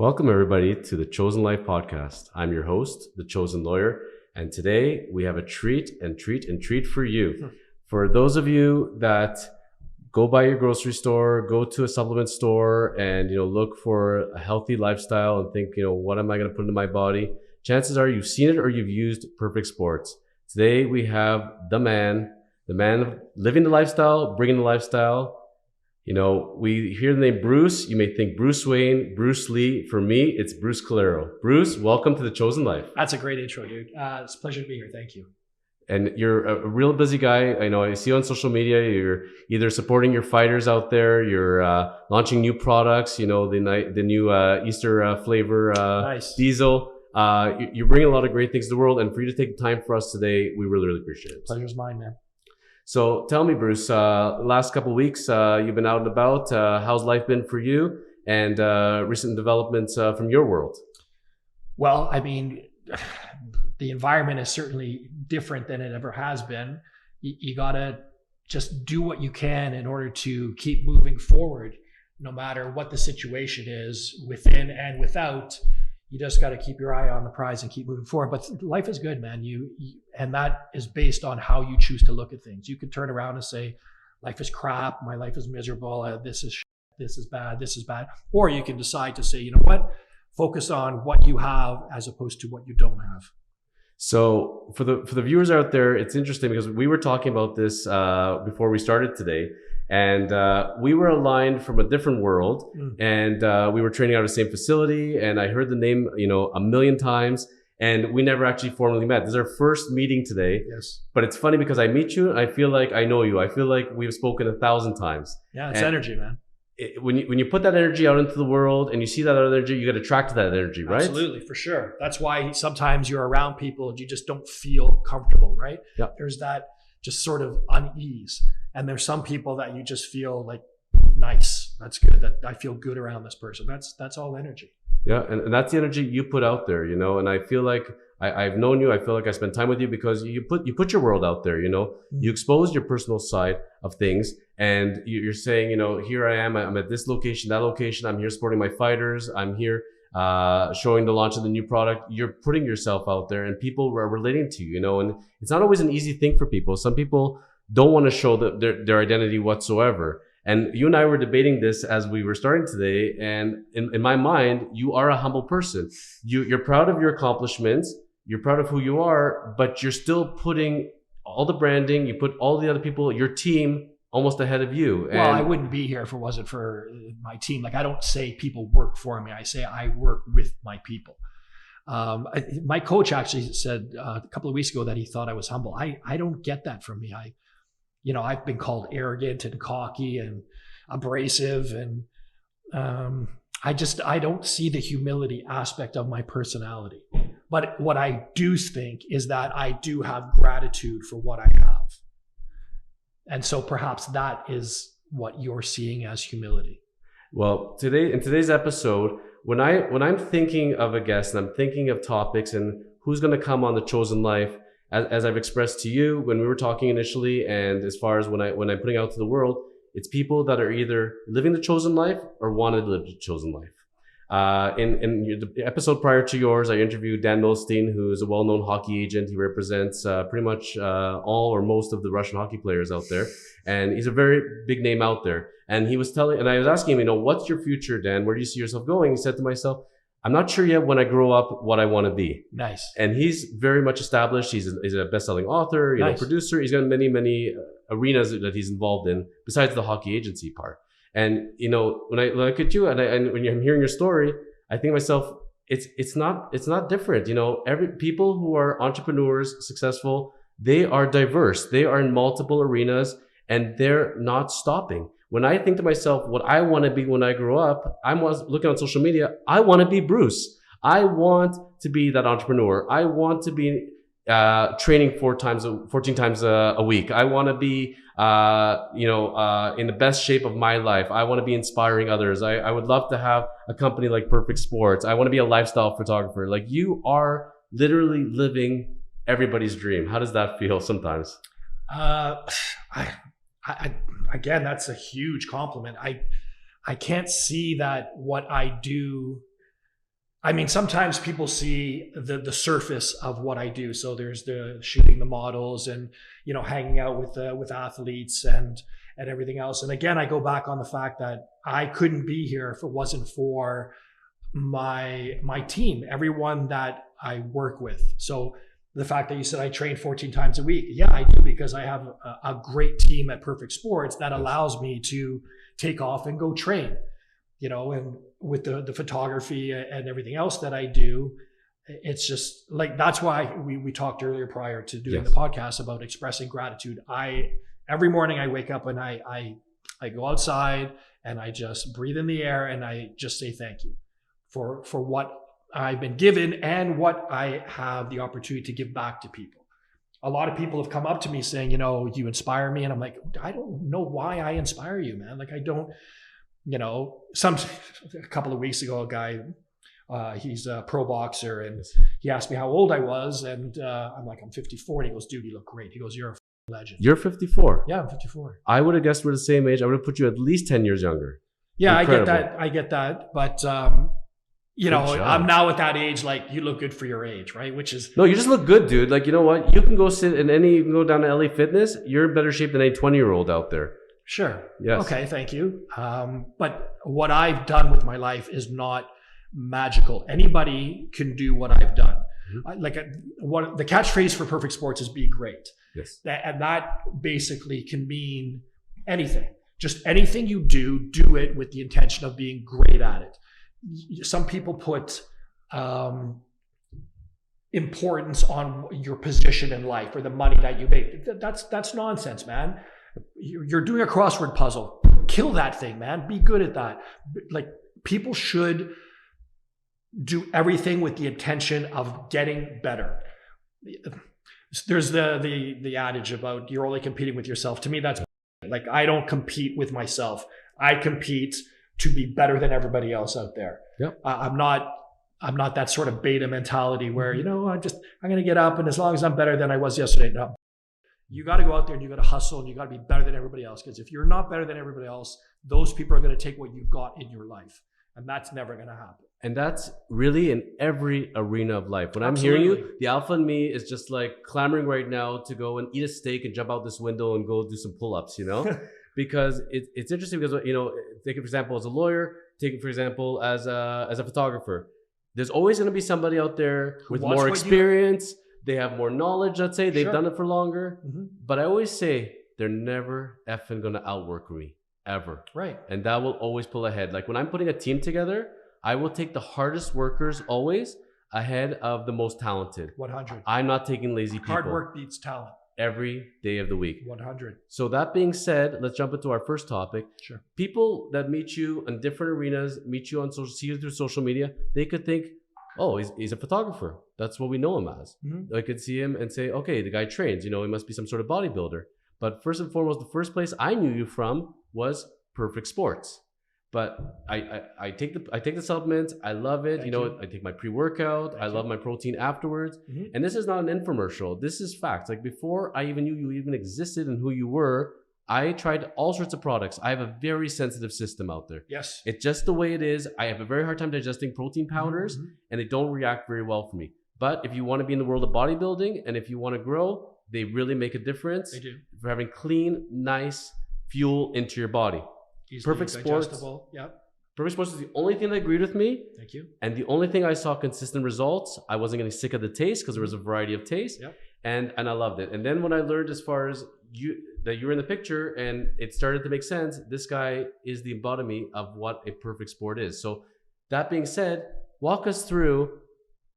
Welcome, everybody, to the Chosen Life podcast. I'm your host, the Chosen Lawyer, and today we have a treat for you. For those of you that go by your grocery store, go to a supplement store, and look for a healthy lifestyle and think, what am I going to put into my body? Chances are you've seen it or you've used Perfect Sports. Today we have the man living the lifestyle, bringing the lifestyle. We hear the name Bruce. You may think Bruce Wayne, Bruce Lee. For me, it's Bruce Colero. Bruce, welcome to the Chosen Life. That's a great intro, dude. It's a pleasure to be here. Thank you. And you're a real busy guy. I know I see you on social media. You're either supporting your fighters out there. You're launching new products. The new Easter flavor Nice. diesel. You're bringing a lot of great things to the world. And for you to take the time for us today, we really, really appreciate it. Pleasure's mine, man. So tell me, Bruce, last couple of weeks, you've been out and about. How's life been for you, and recent developments from your world? Well, I mean, the environment is certainly different than it ever has been. You got to just do what you can in order to keep moving forward, no matter what the situation is within and without. You just got to keep your eye on the prize and keep moving forward. But life is good, man. And that is based on how you choose to look at things. You could turn around and say, life is crap. My life is miserable. This is bad. This is bad. Or you can decide to say, you know what? Focus on what you have as opposed to what you don't have. So for the viewers out there, it's interesting because we were talking about this before we started today. And we were aligned from a different world, and we were training out of the same facility. And I heard the name, a million times, and we never actually formally met. This is our first meeting today. Yes. But it's funny because I meet you, and I feel like I know you. I feel like we've spoken 1,000 times. Yeah, it's energy, man. When you put that energy out into the world, and you see that other energy, you get attracted to that energy, right? Absolutely, for sure. That's why sometimes you're around people and you just don't feel comfortable, right? Yeah. There's that just sort of unease. And there's some people that you just feel like, nice, that's good, that I feel good around this person. That's all energy. Yeah, and that's the energy you put out there, and I feel like I've known you. I feel like I spent time with you because you put your world out there, You expose your personal side of things, and you're saying, here I am, I'm at this location, that location, I'm here supporting my fighters, I'm here showing the launch of the new product. You're putting yourself out there, and people are relating to you, and it's not always an easy thing for people. Some people don't want to show their identity whatsoever. And you and I were debating this as we were starting today. And in my mind, you are a humble person. You're proud of your accomplishments. You're proud of who you are, but you're still putting all the branding, you put all the other people, your team, almost ahead of you. And well, I wouldn't be here if it wasn't for my team. Like, I don't say people work for me. I say I work with my people. My coach actually said a couple of weeks ago that he thought I was humble. I don't get that from me. I've been called arrogant and cocky and abrasive, and I don't see the humility aspect of my personality. But what I do think is that I do have gratitude for what I have. And so perhaps that is what you're seeing as humility. Well, in today's episode, when I'm thinking of a guest and I'm thinking of topics and who's going to come on the Chosen Life, as I've expressed to you when we were talking initially, and as far as when I'm putting out to the world, it's people that are either living the chosen life or want to live the chosen life. In the episode prior to yours, I interviewed Dan Milstein, who is a well-known hockey agent. He represents pretty much all or most of the Russian hockey players out there, and he's a very big name out there. And he was telling, and I was asking him, what's your future, Dan? Where do you see yourself going? He said to myself, I'm not sure yet when I grow up what I want to be. Nice. And he's very much established. He's a best-selling author, Nice. Producer. He's got many arenas that he's involved in besides the hockey agency part. And when I look at you and when I'm hearing your story, I think to myself, it's not different. Every people who are entrepreneurs, successful, they are diverse. They are in multiple arenas, and they're not stopping. When I think to myself, what I want to be when I grow up, I was looking on social media. I want to be Bruce. I want to be that entrepreneur. I want to be training 14 times a week. I want to be, in the best shape of my life. I want to be inspiring others. I would love to have a company like Perfect Sports. I want to be a lifestyle photographer. Like, you are literally living everybody's dream. How does that feel sometimes? Again, that's a huge compliment. I can't see that what I do I mean, sometimes people see the surface of what I do. So there's the shooting the models and, you know, hanging out with athletes and everything else. And again, I go back on the fact that I couldn't be here if it wasn't for my team, everyone that I work with. So the fact that you said I train 14 times a week, yeah, I do, because I have a great team at Perfect Sports that allows me to take off and go train, you know, and with the photography and everything else that I do, it's just like, that's why we talked earlier prior to doing the podcast about expressing gratitude. Every morning I wake up and I go outside and I just breathe in the air and I just say thank you for what I've been given and what I have the opportunity to give back to people. A lot of people have come up to me saying, you know, you inspire me. And I'm like, I don't know why I inspire you, man. Like, I don't, you know, a couple of weeks ago, a guy, he's a pro boxer, and he asked me how old I was. And I'm like, I'm 54. And he goes, dude, you look great. He goes, you're a legend. You're 54. Yeah, I'm 54. I would have guessed we're the same age. I would have put you at least 10 years younger. Yeah, Incredible. I get that. But, you know, I'm now at that age, like, you look good for your age, right? Which is... No, you just look good, dude. Like, you know what? You can go sit in you can go down to LA Fitness. You're in better shape than any 20-year-old out there. Sure. Yes. Okay, thank you. But what I've done with my life is not magical. Anybody can do what I've done. Mm-hmm. The catchphrase for Perfect Sports is be great. Yes. And that basically can mean anything. Just anything you do it with the intention of being great at it. Some people put importance on your position in life or the money that you make. That's nonsense, man. You're doing a crossword puzzle. Kill that thing, man. Be good at that. Like, people should do everything with the intention of getting better. There's the adage about you're only competing with yourself. To me, that's like, I don't compete with myself. I compete to be better than everybody else out there. Yep. I'm not that sort of beta mentality where, you know, I'm going to get up and as long as I'm better than I was yesterday. No, you got to go out there and you got to hustle and you got to be better than everybody else. Because if you're not better than everybody else, those people are going to take what you've got in your life. And that's never going to happen. And that's really in every arena of life. When Absolutely. I'm hearing you, the alpha in me is just like clamoring right now to go and eat a steak and jump out this window and go do some pull-ups, you know? Because it's interesting because, you know, take it for example as a lawyer, take it for example as a photographer. There's always going to be somebody out there with more experience. They have more knowledge, let's say. They've done it for longer. Mm-hmm. But I always say they're never effing going to outwork me, ever. Right. And that will always pull ahead. Like when I'm putting a team together, I will take the hardest workers always ahead of the most talented. 100. I'm not taking lazy people. Hard work beats talent. Every day of the week. 100. So that being said, let's jump into our first topic. Sure. People that meet you in different arenas, meet you on see you through social media, they could think, oh, he's a photographer. That's what we know him as. Mm-hmm. I could see him and say, okay, the guy trains, you know, he must be some sort of bodybuilder. But first and foremost, the first place I knew you from was Perfect Sports. But I take the supplements. I love it. You know, I take my pre-workout. I love my protein afterwards. Mm-hmm. And this is not an infomercial. This is facts. Like before I even knew you even existed and who you were, I tried all sorts of products. I have a very sensitive system out there. Yes. It's just the way it is. I have a very hard time digesting protein powders, mm-hmm. and they don't react very well for me. But if you want to be in the world of bodybuilding and if you want to grow, they really make a difference. They do. For having clean, nice fuel into your body. Easily Perfect Sports. Yep. Perfect Sports is the only thing that agreed with me. Thank you. And the only thing I saw consistent results. I wasn't getting sick of the taste because there was a variety of taste. Yep. And I loved it. And then when I learned as far as that you were in the picture and it started to make sense, this guy is the embodiment of what a perfect sport is. So that being said, walk us through,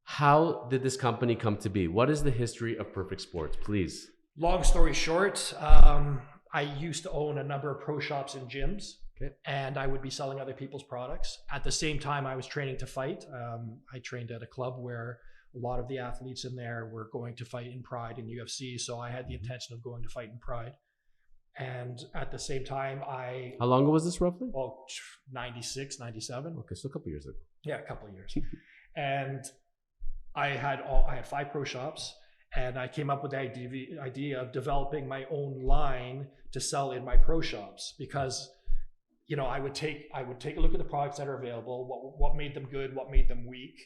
how did this company come to be? What is the history of Perfect Sports, please? Long story short, I used to own a number of pro shops and gyms. Okay. And I would be selling other people's products. At the same time, I was training to fight. I trained at a club where a lot of the athletes in there were going to fight in Pride and UFC. So I had the intention of going to fight in Pride. And at the same time, How long ago was this roughly? Well, 96, 97. Okay, so a couple years ago. Yeah, a couple of years. And I had 5 pro shops. And I came up with the idea of developing my own line to sell in my pro shops because I would take a look at the products that are available, what made them good, what made them weak,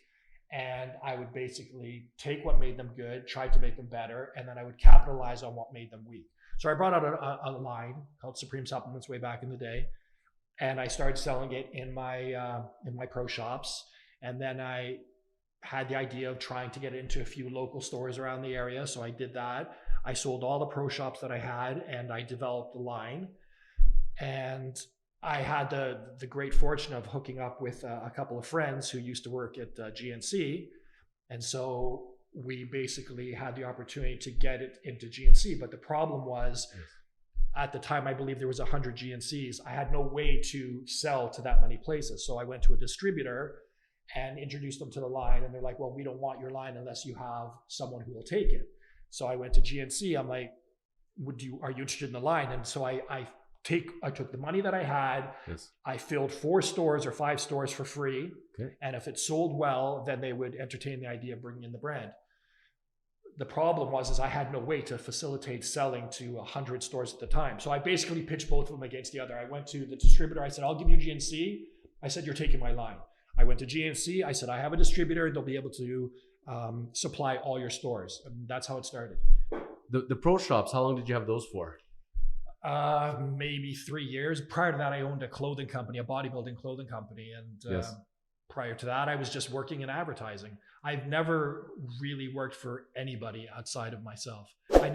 and I would basically take what made them good, try to make them better, and then I would capitalize on what made them weak. So I brought out a line called Supreme Supplements way back in the day, and I started selling it in my pro shops, and then I had the idea of trying to get it into a few local stores around the area. So I did that. I sold all the pro shops that I had, and I developed the line. And I had the great fortune of hooking up with a couple of friends who used to work at GNC. And so we basically had the opportunity to get it into GNC. But the problem was, at the time, I believe there was 100 GNCs. I had no way to sell to that many places. So I went to a distributor and introduced them to the line. And they're like, well, we don't want your line unless you have someone who will take it. So I went to GNC. I'm like, are you interested in the line? And so I took the money that I had. Yes. I filled 4 stores or 5 stores for free. Okay. And if it sold well, then they would entertain the idea of bringing in the brand. The problem was I had no way to facilitate selling to 100 stores at the time. So I basically pitched both of them against the other. I went to the distributor. I said, I'll give you GNC. I said, you're taking my line. I went to GNC. I said, I have a distributor. They'll be able to supply all your stores. And that's how it started. The pro shops, how long did you have those for? Maybe 3 years. Prior to that, I owned a clothing company, a bodybuilding clothing company. And Yes. Prior to that, I was just working in advertising. I've never really worked for anybody outside of myself. I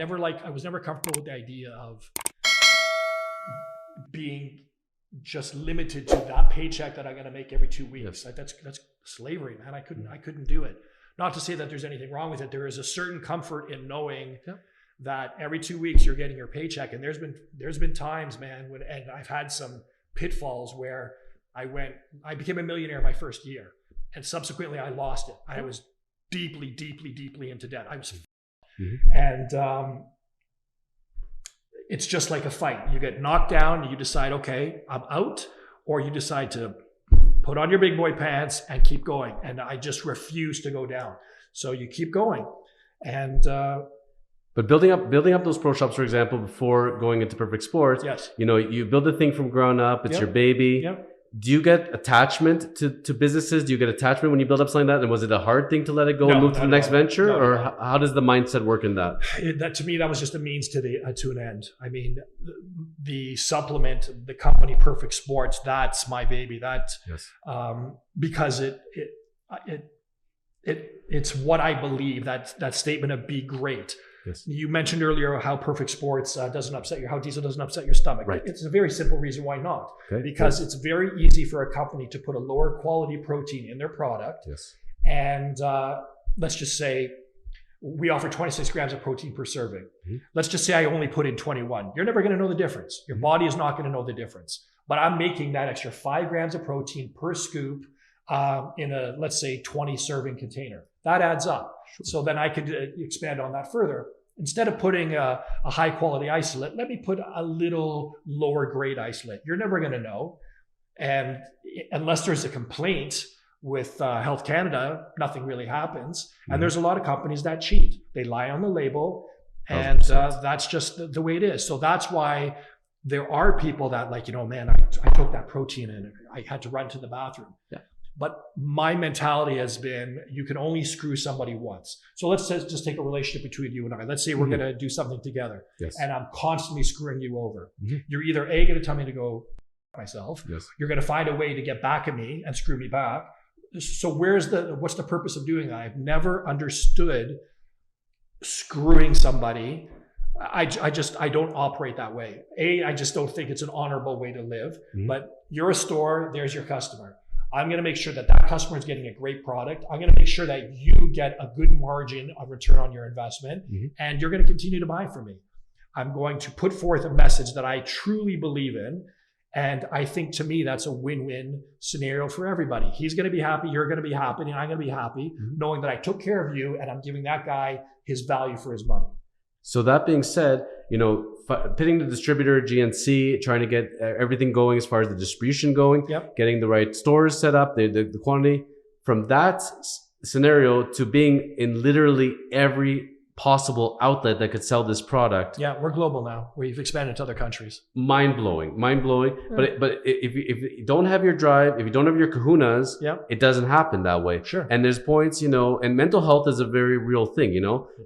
was never comfortable with the idea of being just limited to that paycheck that I'm going to make every 2 weeks. Yes. That's slavery, man. I couldn't do it. Not to say that there's anything wrong with it. There is a certain comfort in knowing that every 2 weeks you're getting your paycheck. And there's been times, man, and I've had some pitfalls where I became a millionaire my first year, and subsequently I lost it. I was deeply, deeply, deeply into debt. I was, and it's just like a fight. You get knocked down, you decide, okay, I'm out, or you decide to put on your big boy pants and keep going. And I just refuse to go down. So you keep going, and but building up those pro shops, for example, before going into Perfect Sports, yes, you build the thing from ground up. It's your baby. Yep. Do you get attachment to businesses? Do you get attachment when you build up something like that? And was it a hard thing to let it go and move to the next venture? Or how does the mindset work in that? That to me, that was just a means to an end. I mean, the supplement, the company Perfect Sports, that's my baby. Because it's what I believe. That statement of be great. Yes. You mentioned earlier how Perfect Sports doesn't upset how diesel doesn't upset your stomach. Right. It's a very simple reason why not. Okay. Because it's very easy for a company to put a lower quality protein in their product. Yes. And let's just say we offer 26 grams of protein per serving. Mm-hmm. Let's just say I only put in 21. You're never going to know the difference. Your body is not going to know the difference. But I'm making that extra 5 grams of protein per scoop in a, let's say, 20 serving container. That adds up. Sure. So then I could expand on that further. Instead of putting a high quality isolate, let me put a little lower grade isolate. You're never going to know. And unless there's a complaint with Health Canada, nothing really happens. Mm-hmm. And there's a lot of companies that cheat. They lie on the label, and that's just the way it is. So that's why there are people that man, I took that protein and I had to run to the bathroom. Yeah. But my mentality has been, you can only screw somebody once. So let's just take a relationship between you and I. Let's say we're going to do something together. Yes. And I'm constantly screwing you over. Mm-hmm. You're either A, going to tell me to go myself. Yes. You're going to find a way to get back at me and screw me back. So what's the purpose of doing that? I've never understood screwing somebody. I don't operate that way. I just don't think it's an honorable way to live. Mm-hmm. But you're a store, there's your customer. I'm going to make sure that customer is getting a great product. I'm going to make sure that you get a good margin of return on your investment, mm-hmm. and you're going to continue to buy from me. I'm going to put forth a message that I truly believe in. And I think, to me, that's a win-win scenario for everybody. He's going to be happy. You're going to be happy. And I'm going to be happy, mm-hmm. knowing that I took care of you and I'm giving that guy his value for his money. So that being said, pitting the distributor, GNC, trying to get everything going as far as the distribution going, yep. getting the right stores set up, the quantity. From that scenario to being in literally every possible outlet that could sell this product. Yeah, we're global now. We've expanded to other countries. Mind blowing. But if you don't have your drive, if you don't have your kahunas, it doesn't happen that way. Sure. And there's points, and mental health is a very real thing.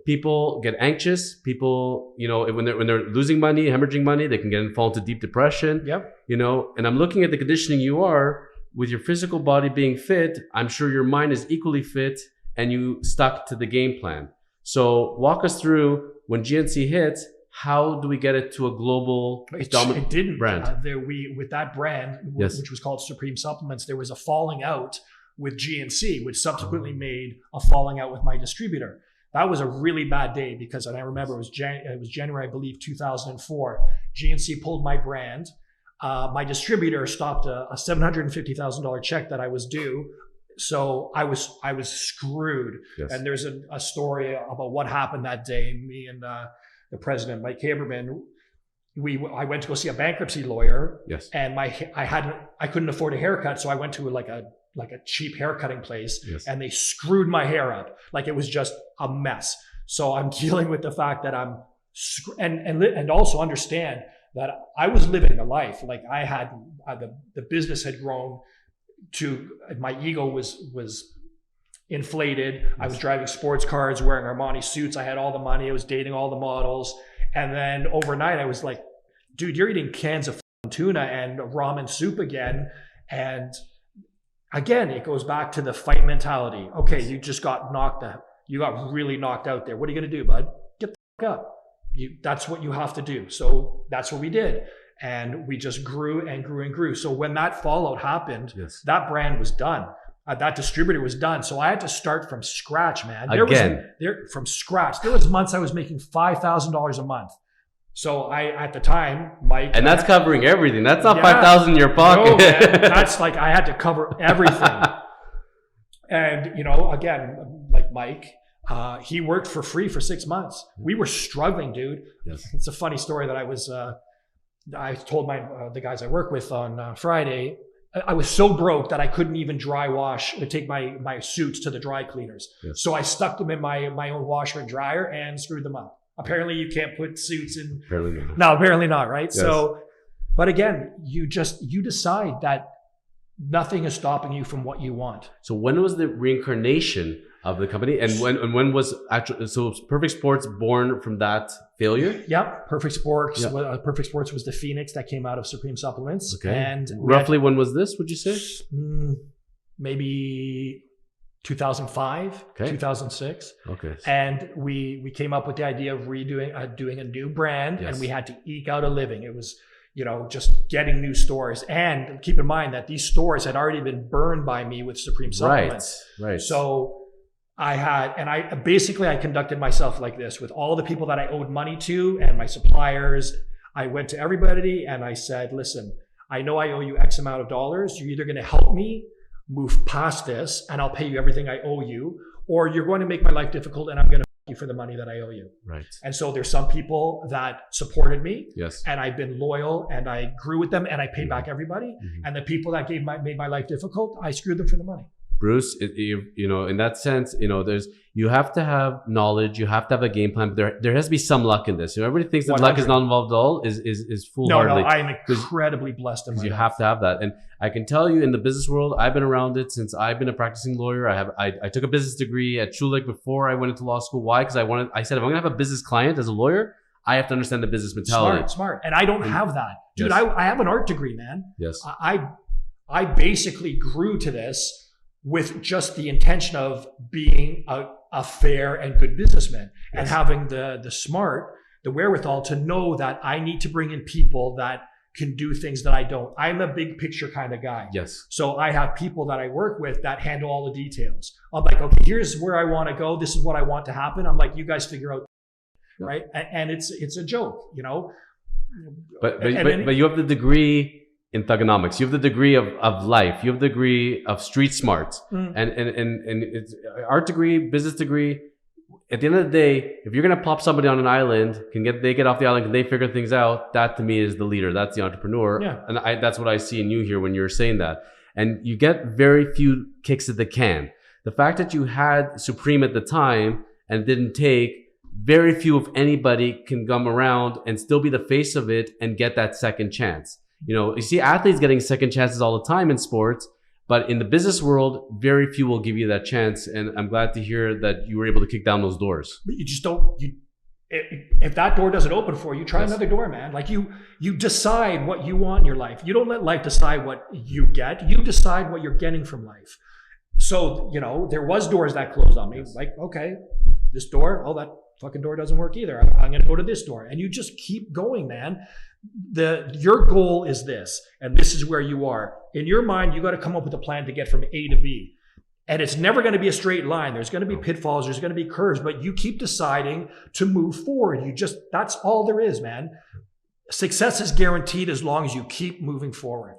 People get anxious. People, when they're losing money, hemorrhaging money, they can fall into deep depression. Yep. And I'm looking at the conditioning you are with your physical body being fit. I'm sure your mind is equally fit, and you stuck to the game plan. So walk us through when GNC hits. How do we get it to a global dominant brand? With that brand, which was called Supreme Supplements, there was a falling out with GNC, which subsequently made a falling out with my distributor. That was a really bad day because, and I remember it was January, I believe, 2004. GNC pulled my brand. My distributor stopped a $750,000 check that I was due. So I was screwed. Yes. And there's a story about what happened that day. Me and the president, Mike Haberman, I went to go see a bankruptcy lawyer. Yes. And I couldn't afford a haircut, so I went to like a cheap haircutting place. Yes. And they screwed my hair up. Like it was just a mess. So I'm dealing with the fact that and also understand that I was living a life. Like I had the business had grown to, my ego was inflated. Yes. I was driving sports cars, wearing Armani suits. I had all the money. I was dating all the models. And then overnight I was like, dude, you're eating cans of tuna and ramen soup again. And again, it goes back to the fight mentality. Okay, you just got knocked out. You got really knocked out there. What are you going to do, bud? Get the fuck up. That's what you have to do. So that's what we did. And we just grew and grew and grew. So when that fallout happened, yes, that brand was done. That distributor was done. So I had to start from scratch, man. From scratch. There was months I was making $5,000 a month. So at the time, Mike. And that's covering everything. That's not $5,000 in your pocket. No, man. That's like, I had to cover everything. And, again, like Mike, he worked for free for 6 months. We were struggling, dude. Yes. It's a funny story that I told the guys I work with on Friday. I was so broke that I couldn't even dry wash, take my suits to the dry cleaners. Yes. So I stuck them in my own washer and dryer and screwed them up. Apparently you can't put suits in. Apparently not. No, apparently not, right? Yes. So, but again, you decide that nothing is stopping you from what you want. So when was the reincarnation of the company, and when was Perfect Sports born from that failure? Yep, Perfect Sports. Yep. Perfect Sports was the phoenix that came out of Supreme Supplements. Okay. And roughly when was this? Would you say? Maybe 2005, okay. 2006. Okay. And we came up with the idea of doing a new brand, yes, and we had to eke out a living. It was, just getting new stores. And keep in mind that these stores had already been burned by me with Supreme Supplements. Right. So I conducted myself like this with all the people that I owed money to and my suppliers. I went to everybody and I said, listen, I know I owe you X amount of dollars. You're either going to help me move past this and I'll pay you everything I owe you, or you're going to make my life difficult and I'm going to pay you for the money that I owe you. Right. And so there's some people that supported me. Yes. And I've been loyal and I grew with them and I paid back everybody. Mm-hmm. And the people that made my life difficult, I screwed them for the money. Bruce, in that sense, you have to have knowledge, you have to have a game plan, but there has to be some luck in this. Everybody thinks that 100. Luck is not involved at all is foolhardy. No, I'm incredibly blessed in my life. You have to have that. And I can tell you in the business world, I've been around it since I've been a practicing lawyer. I took a business degree at Schulich before I went into law school. Why? Because I said, if I'm gonna have a business client as a lawyer, I have to understand the business mentality. Smart. And I don't have that. Dude, yes. I have an art degree, man. Yes. I basically grew to this with just the intention of being a fair and good businessman, yes, and having the wherewithal to know that I need to bring in people that can do things that I don't. I'm a big picture kind of guy. Yes. So I have people that I work with that handle all the details. I'm like, okay, here's where I want to go. This is what I want to happen. I'm like, you guys figure out, right? And it's a joke, But you have the degree in thugonomics. You have the degree of life. You have the degree of street smarts, and it's art degree, business degree. At the end of the day, if you're gonna plop somebody on an island, they get off the island, can they figure things out? That to me is the leader. That's the entrepreneur. Yeah. And that's what I see in you here when you're saying that. And you get very few kicks at the can. The fact that you had Supreme at the time and didn't take, very few, if anybody, can come around and still be the face of it and get that second chance. You know, you see athletes getting second chances all the time in sports, but in the business world, very few will give you that chance. And I'm glad to hear that you were able to kick down those doors. But you just don't, if that door doesn't open for you, try another door, man. Like you decide what you want in your life. You don't let life decide what you get. You decide what you're getting from life. So, you know, there was doors that closed on me. Like, okay, this door, oh, that fucking door doesn't work either. I'm going to go to this door. And you just keep going, man. Your goal is this, and this is where you are. In your mind, you got to come up with a plan to get from A to B. And it's never going to be a straight line. There's going to be pitfalls. There's going to be curves, but you keep deciding to move forward. That's all there is, man. Success is guaranteed as long as you keep moving forward.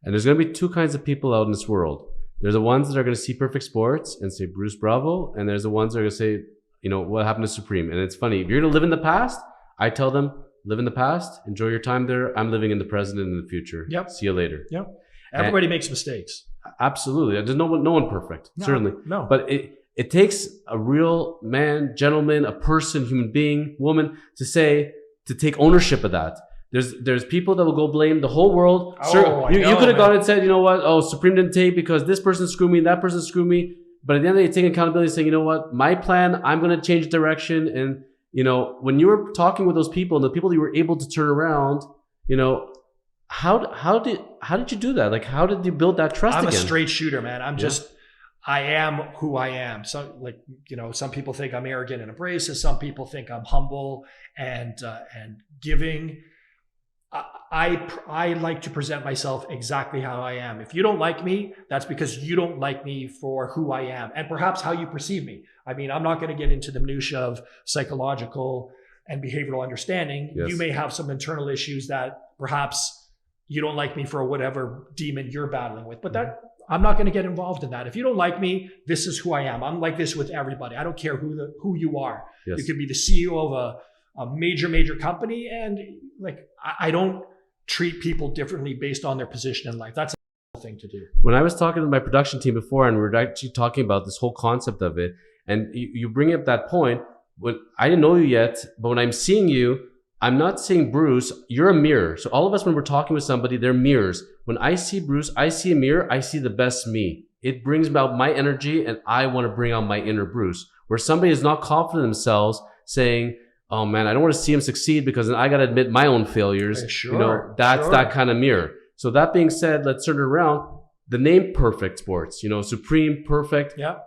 And there's going to be two kinds of people out in this world. There's the ones that are going to see Perfect Sports and say, Bruce, bravo. And there's the ones that are going to say, you know, what happened to Supreme? And it's funny. If you're going to live in the past, I tell them, live in the past, enjoy your time there. I'm living in the present and in the future. Yep. See you later. Yep. Everybody makes mistakes. Absolutely. There's no one perfect, certainly. No. But it takes a real man, gentleman, a person, human being, woman to take ownership of that. There's people that will go blame the whole world. You could have gone and said, you know what? Oh, Supreme didn't take because this person screwed me, that person screwed me. But at the end of the day, taking accountability, saying, you know what? My plan, I'm going to change direction. And, you know, when you were talking with those people and the people you were able to turn around, you know, how did you do that? Like, how did you build that trust again? I'm a straight shooter, man. I am who I am. So, like, you know, some people think I'm arrogant and abrasive. Some people think I'm humble and giving. I like to present myself exactly how I am. If you don't like me, that's because you don't like me for who I am and perhaps how you perceive me. I mean, I'm not going to get into the minutia of psychological and behavioral understanding. Yes. You may have some internal issues that perhaps you don't like me for whatever demon you're battling with, but I'm not going to get involved in that. If you don't like me, this is who I am. I'm like this with everybody. I don't care who you are. Yes. You could be the CEO of a major company, and like I don't treat people differently based on their position in life. That's a thing to do. When I was talking to my production team before, and we were actually talking about this whole concept of it, and you bring up that point, when I didn't know you yet, but when I'm seeing you, I'm not seeing Bruce, you're a mirror. So all of us, when we're talking with somebody, they're mirrors. When I see Bruce, I see a mirror, I see the best me. It brings about my energy, and I want to bring out my inner Bruce. Where somebody is not confident in themselves, saying, oh man, I don't want to see him succeed because then I got to admit my own failures. Sure, you know, that's that kind of mirror. So that being said, let's turn it around. The name Perfect Sports, you know, Supreme, Perfect. Yeah.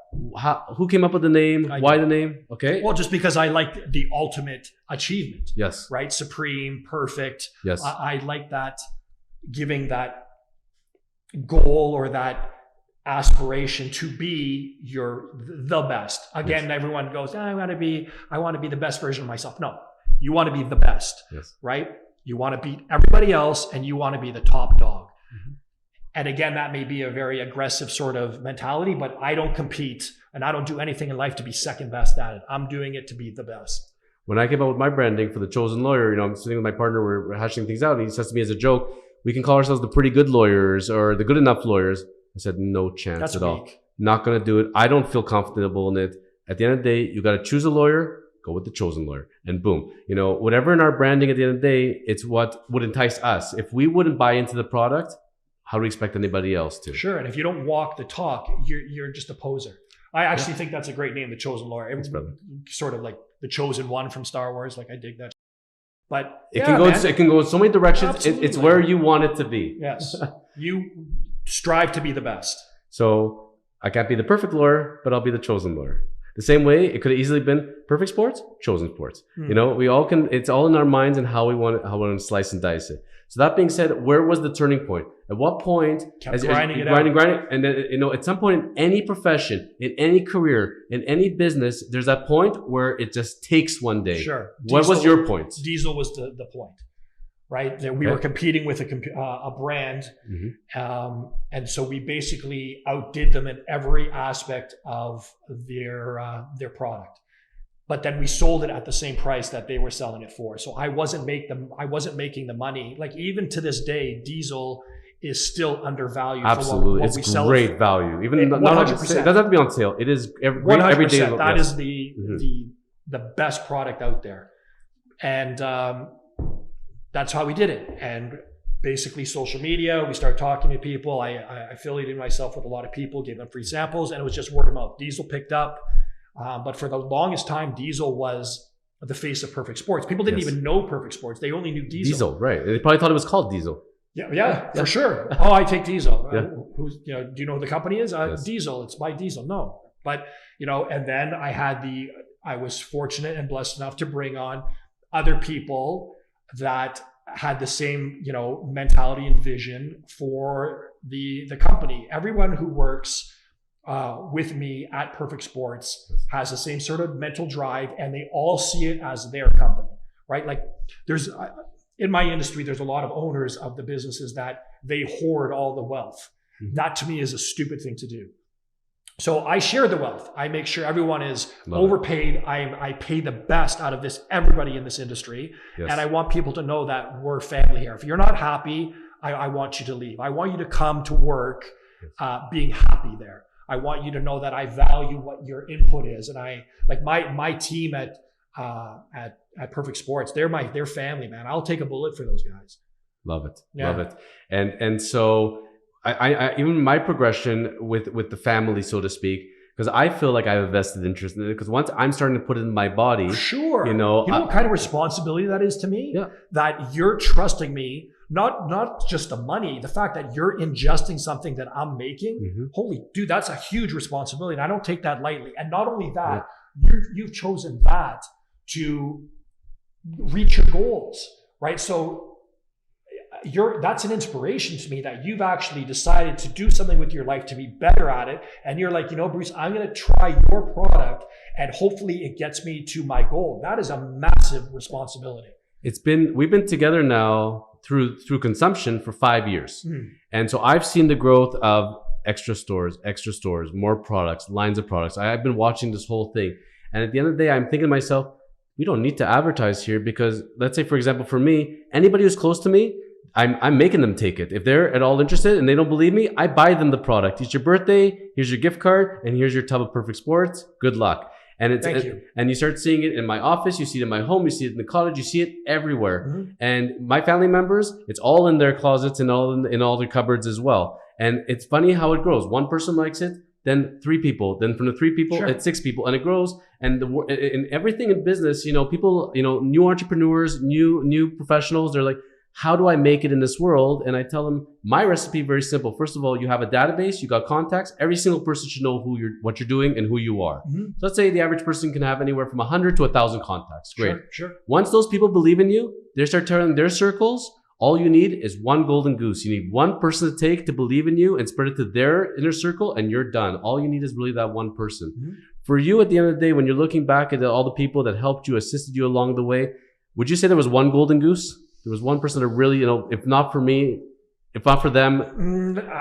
Who came up with the name? Why the name? Okay. Well, just because I like the ultimate achievement. Yes. Right? Supreme, perfect. Yes. I like that, giving that goal or that aspiration to be the best. Again, yes. Everyone goes, I want to be the best version of myself. No, you want to be the best. Yes. Right? You want to beat everybody else, and you want to be the top dog. Mm-hmm. And again, that may be a very aggressive sort of mentality, but I don't compete and I don't do anything in life to be second best at it. I'm doing it to be the best. When I came up with my branding for The Chosen Lawyer, you know, I'm sitting with my partner, we're hashing things out. And he says to me as a joke, we can call ourselves the pretty good lawyers or the good enough lawyers. I said, no chance. That's at all. Not going to do it. I don't feel comfortable in it. At the end of the day, you got to choose a lawyer, go with The Chosen Lawyer, and boom. You know, whatever in our branding at the end of the day, it's what would entice us. If we wouldn't buy into the product, how do we expect anybody else to? Sure. And if you don't walk the talk, you're just a poser. I actually think that's a great name, The Chosen Lawyer. It's sort of like the chosen one from Star Wars. Like I dig that. But it can go in so many directions. It's where you want it to be. Yes. You strive to be the best. So I can't be the perfect lawyer, but I'll be the chosen lawyer. The same way, it could have easily been Perfect Sports, Chosen Sports. You know, we all can, it's all in our minds and how we want to slice and dice it. So that being said, where was the turning point? At what point? Grinding, and then, you know, at some point in any profession, in any career, in any business, there's that point where it just takes one day. Sure. What was your point? Diesel was the point, right? That we were competing with a brand. Mm-hmm. And so we basically outdid them in every aspect of their product. But then we sold it at the same price that they were selling it for. So I wasn't making the money. Like even to this day, Diesel is still undervalued. Absolutely, for what we sell. It's great value. Even not 100%. It doesn't have to be on sale. It is every day. That is the the best product out there. And that's how we did it. And basically social media, we started talking to people. I affiliated myself with a lot of people, gave them free samples, and it was just word of mouth. Diesel picked up. But for the longest time, Diesel was the face of Perfect Sports. People didn't even know Perfect Sports. They only knew Diesel. Diesel, right. They probably thought it was called Diesel. Yeah, for sure. Oh, I take Diesel. Yeah. Who's, do you know who the company is? Yes. Diesel. It's by Diesel. No. But, and then I was fortunate and blessed enough to bring on other people that had the same, mentality and vision for the company. Everyone who works with me at Perfect Sports has the same sort of mental drive, and they all see it as their company, right? Like in my industry, there's a lot of owners of the businesses that they hoard all the wealth. Mm-hmm. That to me is a stupid thing to do. So I share the wealth. I make sure everyone is overpaid. I pay the best out of everybody in this industry. Yes. And I want people to know that we're family here. If you're not happy, I want you to leave. I want you to come to work being happy there. I want you to know that I value what your input is. And I like my team at Perfect Sports, they're family, man. I'll take a bullet for those guys. Love it. Yeah. Love it. And so I even my progression with the family, so to speak, because I feel like I have a vested interest in it, because once I'm starting to put it in my body, sure. You know what kind of responsibility that is to me? Yeah. That you're trusting me, not just the money, the fact that you're ingesting something that I'm making. Mm-hmm. Holy dude, that's a huge responsibility. And I don't take that lightly. And not only that, you've chosen that to reach your goals, right? So that's an inspiration to me that you've actually decided to do something with your life to be better at it. And you're like, Bruce, I'm going to try your product and hopefully it gets me to my goal. That is a massive responsibility. We've been together now through consumption for 5 years. Mm. And so I've seen the growth of extra stores, more products, lines of products. I've been watching this whole thing. And at the end of the day, I'm thinking to myself, we don't need to advertise here, because let's say, for example, for me, anybody who's close to me, I'm making them take it. If they're at all interested and they don't believe me, I buy them the product. It's your birthday, here's your gift card, and here's your tub of Perfect Sports. Good luck. And Thank you. And you start seeing it in my office, you see it in my home, you see it in the college, you see it everywhere. Mm-hmm. And my family members, it's all in their closets and all in all their cupboards as well. And it's funny how it grows. One person likes it, then 3 people, then from the 3 people, sure, it's 6 people, and it grows. And in everything in business, people, new entrepreneurs, new professionals, they're like, how do I make it in this world? And I tell them my recipe, very simple. First of all, you have a database, you got contacts. Every single person should know what you're doing and who you are. Mm-hmm. So let's say the average person can have anywhere from 100 to 1,000 contacts. Great. Sure. Once those people believe in you, they start telling their circles, all you need is one golden goose. You need one person to take to believe in you and spread it to their inner circle, and you're done. All you need is really that one person. Mm-hmm. For you, at the end of the day, when you're looking back at all the people that helped you, assisted you along the way, would you say there was one golden goose? There was one person that really, if not for me, if not for them,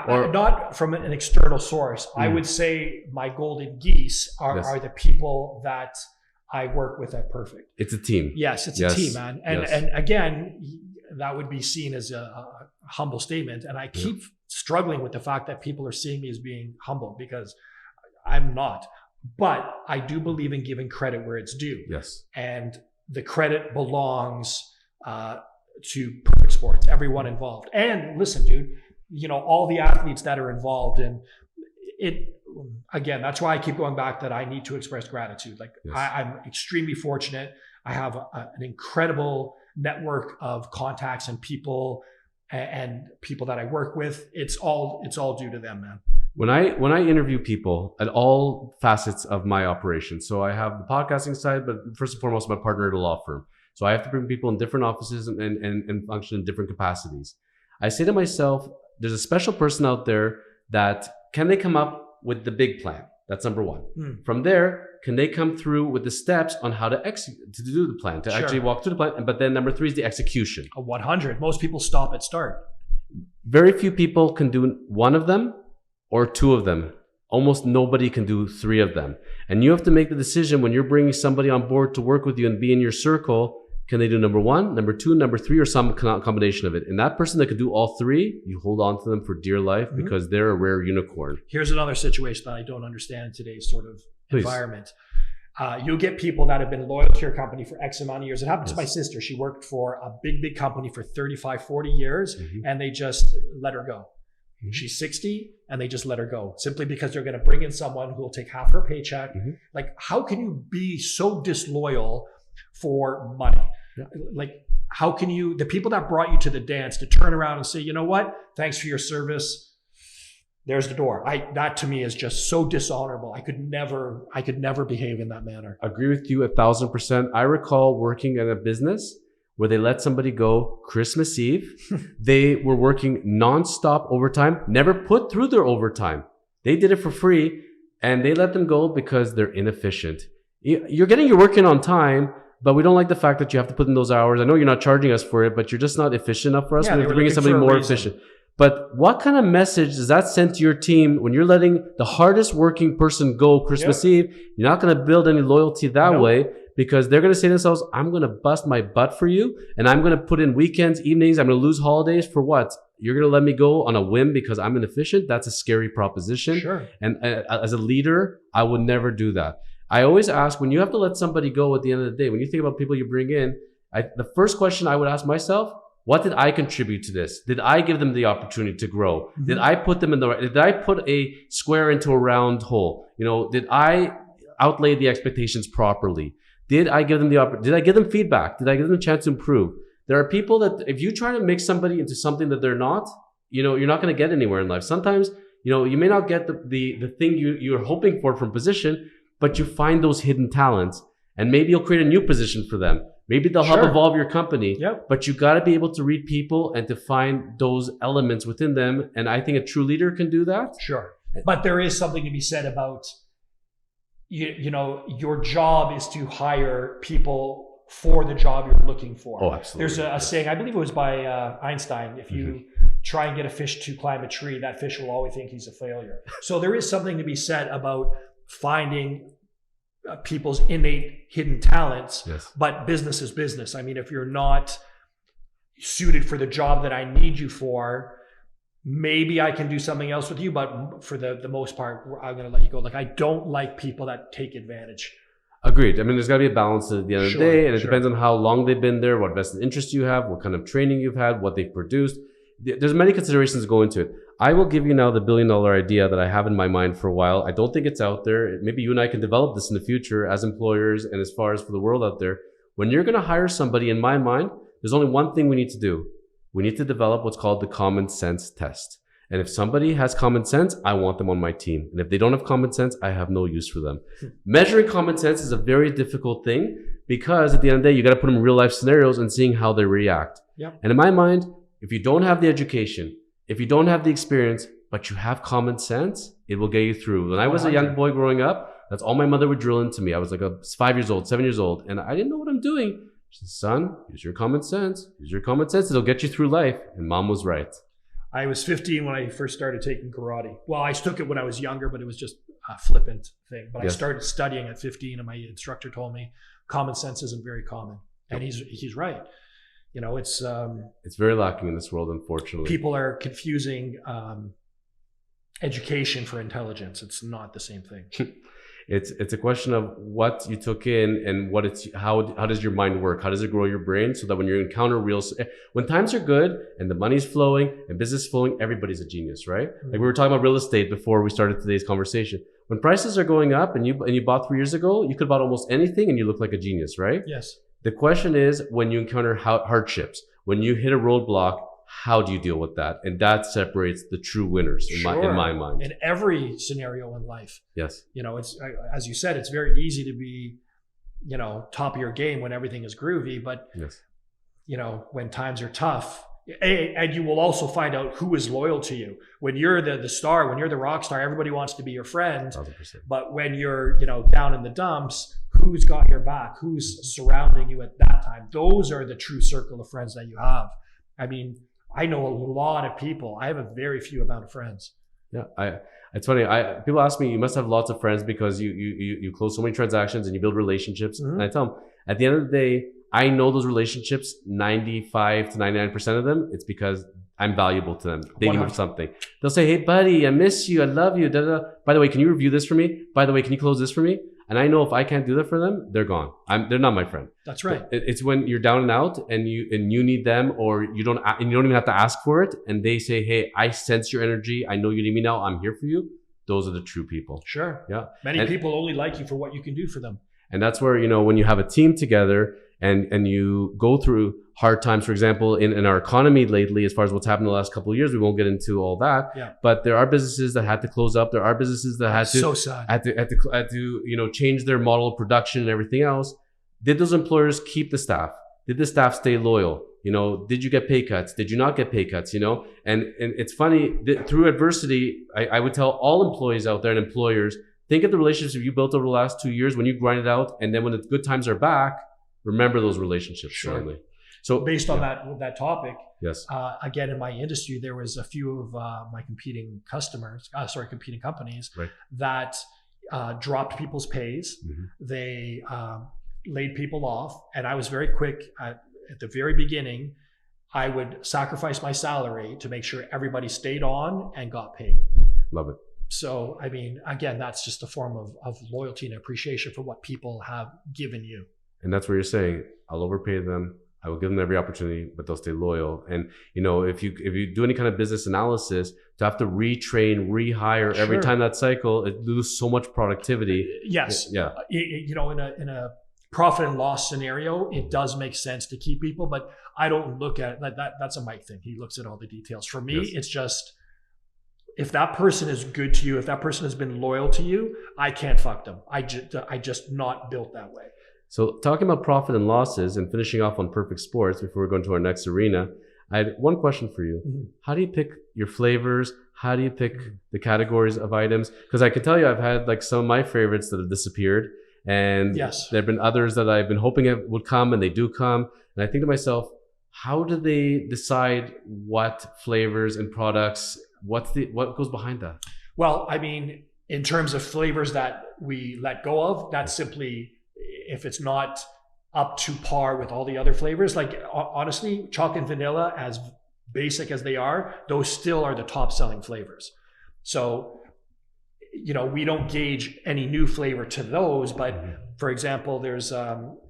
or not from an external source, I would say my golden geese are the people that I work with at Perfect. It's a team. Yes, it's a team, man. And again, that would be seen as a humble statement. And I keep struggling with the fact that people are seeing me as being humble, because I'm not. But I do believe in giving credit where it's due. Yes. And the credit belongs to Perfect Sports, everyone involved. And listen, dude, all the athletes that are involved in it, again, that's why I keep going back that I need to express gratitude. Like, yes. I'm extremely fortunate. I have an incredible network of contacts and people that I work with. It's all due to them, man. When I interview people at all facets of my operation, so I have the podcasting side, but first and foremost, I'm a partner at a law firm. So I have to bring people in different offices and function in different capacities. I say to myself, there's a special person out there that can they come up with the big plan? That's number one. From there, can they come through with the steps on how to do the plan, to actually walk through the plan? But then number 3 is the execution. 100. Most people stop at start. Very few people can do one of them or 2 of them. Almost nobody can do 3 of them. And you have to make the decision when you're bringing somebody on board to work with you and be in your circle. Can they do number 1, number 2, number 3, or some combination of it? And that person that could do all 3, you hold on to them for dear life, because they're a rare unicorn. Here's another situation that I don't understand in today's sort of environment. You'll get people that have been loyal to your company for X amount of years. It happened to my Yes. sister. She worked for a big company for 35, 40 years, Mhm. and they just let her go. Mhm. She's 60 and they just let her go simply because they're going to bring in someone who will take half her paycheck. Mhm. Like, how can you be so disloyal for money? Yeah. Like, how can you, the people that brought you to the dance, to turn around and say, you know what? Thanks for your service. There's the door. That to me is just so dishonorable. I could never behave in that manner. Agree with you 1,000%. I recall working at a business where they let somebody go Christmas Eve. They were working nonstop overtime, never put through their overtime. They did it for free, and they let them go because they're inefficient. You're getting your work in on time, but we don't like the fact that you have to put in those hours. I know you're not charging us for it, but you're just not efficient enough for us. Yeah, We they have to were bring in looking somebody for a more reason. efficient. But what kind of message does that send to your team when you're letting the hardest working person go Christmas Eve? You're not going to build any loyalty that way, because they're going to say to themselves, I'm going to bust my butt for you, and I'm going to put in weekends, evenings. I'm going to lose holidays for what? You're going to let me go on a whim because I'm inefficient? That's a scary proposition. Sure. And as a leader, I would never do that. I always ask, when you have to let somebody go at the end of the day, when you think about people you bring in, the first question I would ask myself, what did I contribute to this? Did I give them the opportunity to grow? Mm-hmm. Did I put them in the right? Did I put a square into a round hole? Did I outlay the expectations properly? Did I give them did I give them feedback? Did I give them a chance to improve? There are people that if you try to make somebody into something that they're not, you're not going to get anywhere in life. Sometimes, you may not get the thing you're hoping for from position, but you find those hidden talents, and maybe you'll create a new position for them. Maybe they'll help evolve your company, but you got to be able to read people and to find those elements within them. And I think a true leader can do that. Sure. But there is something to be said about, your job is to hire people for the job you're looking for. Oh, absolutely. There's a saying, I believe it was by Einstein, if you try and get a fish to climb a tree, that fish will always think he's a failure. So there is something to be said about finding people's innate hidden talents, but business is business. I mean, if you're not suited for the job that I need you for, maybe I can do something else with you, but for the most part, I'm going to let you go. Like, I don't like people that take advantage. Agreed. I mean, there's got to be a balance at the end of the day, and it depends on how long they've been there, what vested interest you have, what kind of training you've had, what they've produced. There's many considerations that go into it. I will give you now the $1 billion idea that I have in my mind for a while. I don't think it's out there. Maybe you and I can develop this in the future as employers and as far as for the world out there. When you're going to hire somebody, in my mind, there's only one thing we need to do. We need to develop what's called the common sense test. And if somebody has common sense, I want them on my team. And if they don't have common sense, I have no use for them. Measuring common sense is a very difficult thing because at the end of the day, you got to put them in real life scenarios and seeing how they react. And in my mind, if you don't have the education, if you don't have the experience, but you have common sense, it will get you through. When I was a young boy growing up, that's all my mother would drill into me. I was like 5 years old, 7 years old, and I didn't know what I'm doing. She said, son, use your common sense. Use your common sense. It'll get you through life. And mom was right. I was 15 when I first started taking karate. Well, I took it when I was younger, but it was just a flippant thing. But I started studying at 15, and my instructor told me common sense isn't very common. And he's right. It's very lacking in this world, unfortunately. People are confusing education for intelligence. It's not the same thing. It's a question of what you took in and how does your mind work? How does it grow your brain so that when you encounter when times are good and the money's flowing and business is flowing, everybody's a genius, right? Like we were talking about real estate before we started today's conversation. When prices are going up and you bought 3 years ago, you could have bought almost anything and you look like a genius, right? Yes. The question is when you encounter hardships, when you hit a roadblock, how do you deal with that? And that separates the true winners in my mind. In every scenario in life. Yes. It's, as you said, it's very easy to be, top of your game when everything is groovy, but when times are tough, and you will also find out who is loyal to you. When you're the star, when you're the rock star, everybody wants to be your friend. 1,000%. But when you're, down in the dumps, who's got your back? Who's surrounding you at that time? Those are the true circle of friends that you have. I mean, I know a lot of people. I have a very few amount of friends. Yeah, it's funny. People ask me, you must have lots of friends because you close so many transactions and you build relationships. Mm-hmm. And I tell them, at the end of the day, I know those relationships, 95 to 99% of them, it's because I'm valuable to them. They need something. They'll say, hey, buddy, I miss you. I love you. Da, da. By the way, can you review this for me? By the way, can you close this for me? and I know if I can't do that for them, they're gone. They're not my friend. That's right. It's when you're down and out and you need them, or you don't even have to ask for it, and they say, hey, I sense your energy. I know you need me now. I'm here for you. Those are the true people. Sure. Yeah. Many people only like you for what you can do for them. And that's where, when you have a team together and you go through hard times, for example, in our economy lately, as far as what's happened in the last couple of years, we won't get into all that. Yeah. But there are businesses that had to close up. There are businesses that had to change their model of production and everything else. Did those employers keep the staff? Did the staff stay loyal? Did you get pay cuts? Did you not get pay cuts? And it's funny that through adversity, I would tell all employees out there and employers, think of the relationships you built over the last 2 years when you grind it out, and then when the good times are back, remember those relationships. Sure. Certainly. So based on that topic, yes. Again, in my industry, there was a few of my competing companies right. that dropped people's pays. Mm-hmm. They laid people off, and I was very quick at the very beginning. I would sacrifice my salary to make sure everybody stayed on and got paid. Love it. So, I mean, again, that's just a form of loyalty and appreciation for what people have given you. And that's where you're saying, I'll overpay them. I will give them every opportunity, but they'll stay loyal. And, if you do any kind of business analysis, to have to retrain, rehire every time that cycle, it loses so much productivity. Yes. Yeah. In a profit and loss scenario, it does make sense to keep people, but I don't look at that. That's a Mike thing. He looks at all the details. For me, It's just, if that person is good to you, if that person has been loyal to you, I can't fuck them. I just not built that way. So talking about profit and losses and finishing off on Perfect Sports before we go into our next arena, I had one question for you. Mm-hmm. How do you pick your flavors? How do you pick the categories of items? Because I can tell you, I've had like some of my favorites that have disappeared, and yes, there have been others that I've been hoping it would come, and they do come. And I think to myself, how do they decide what flavors and products? What goes behind that? Well, I mean, in terms of flavors that we let go of, that's simply if it's not up to par with all the other flavors. Like honestly, chocolate and vanilla, as basic as they are, those still are the top selling flavors. So, we don't gauge any new flavor to those, but for example, there's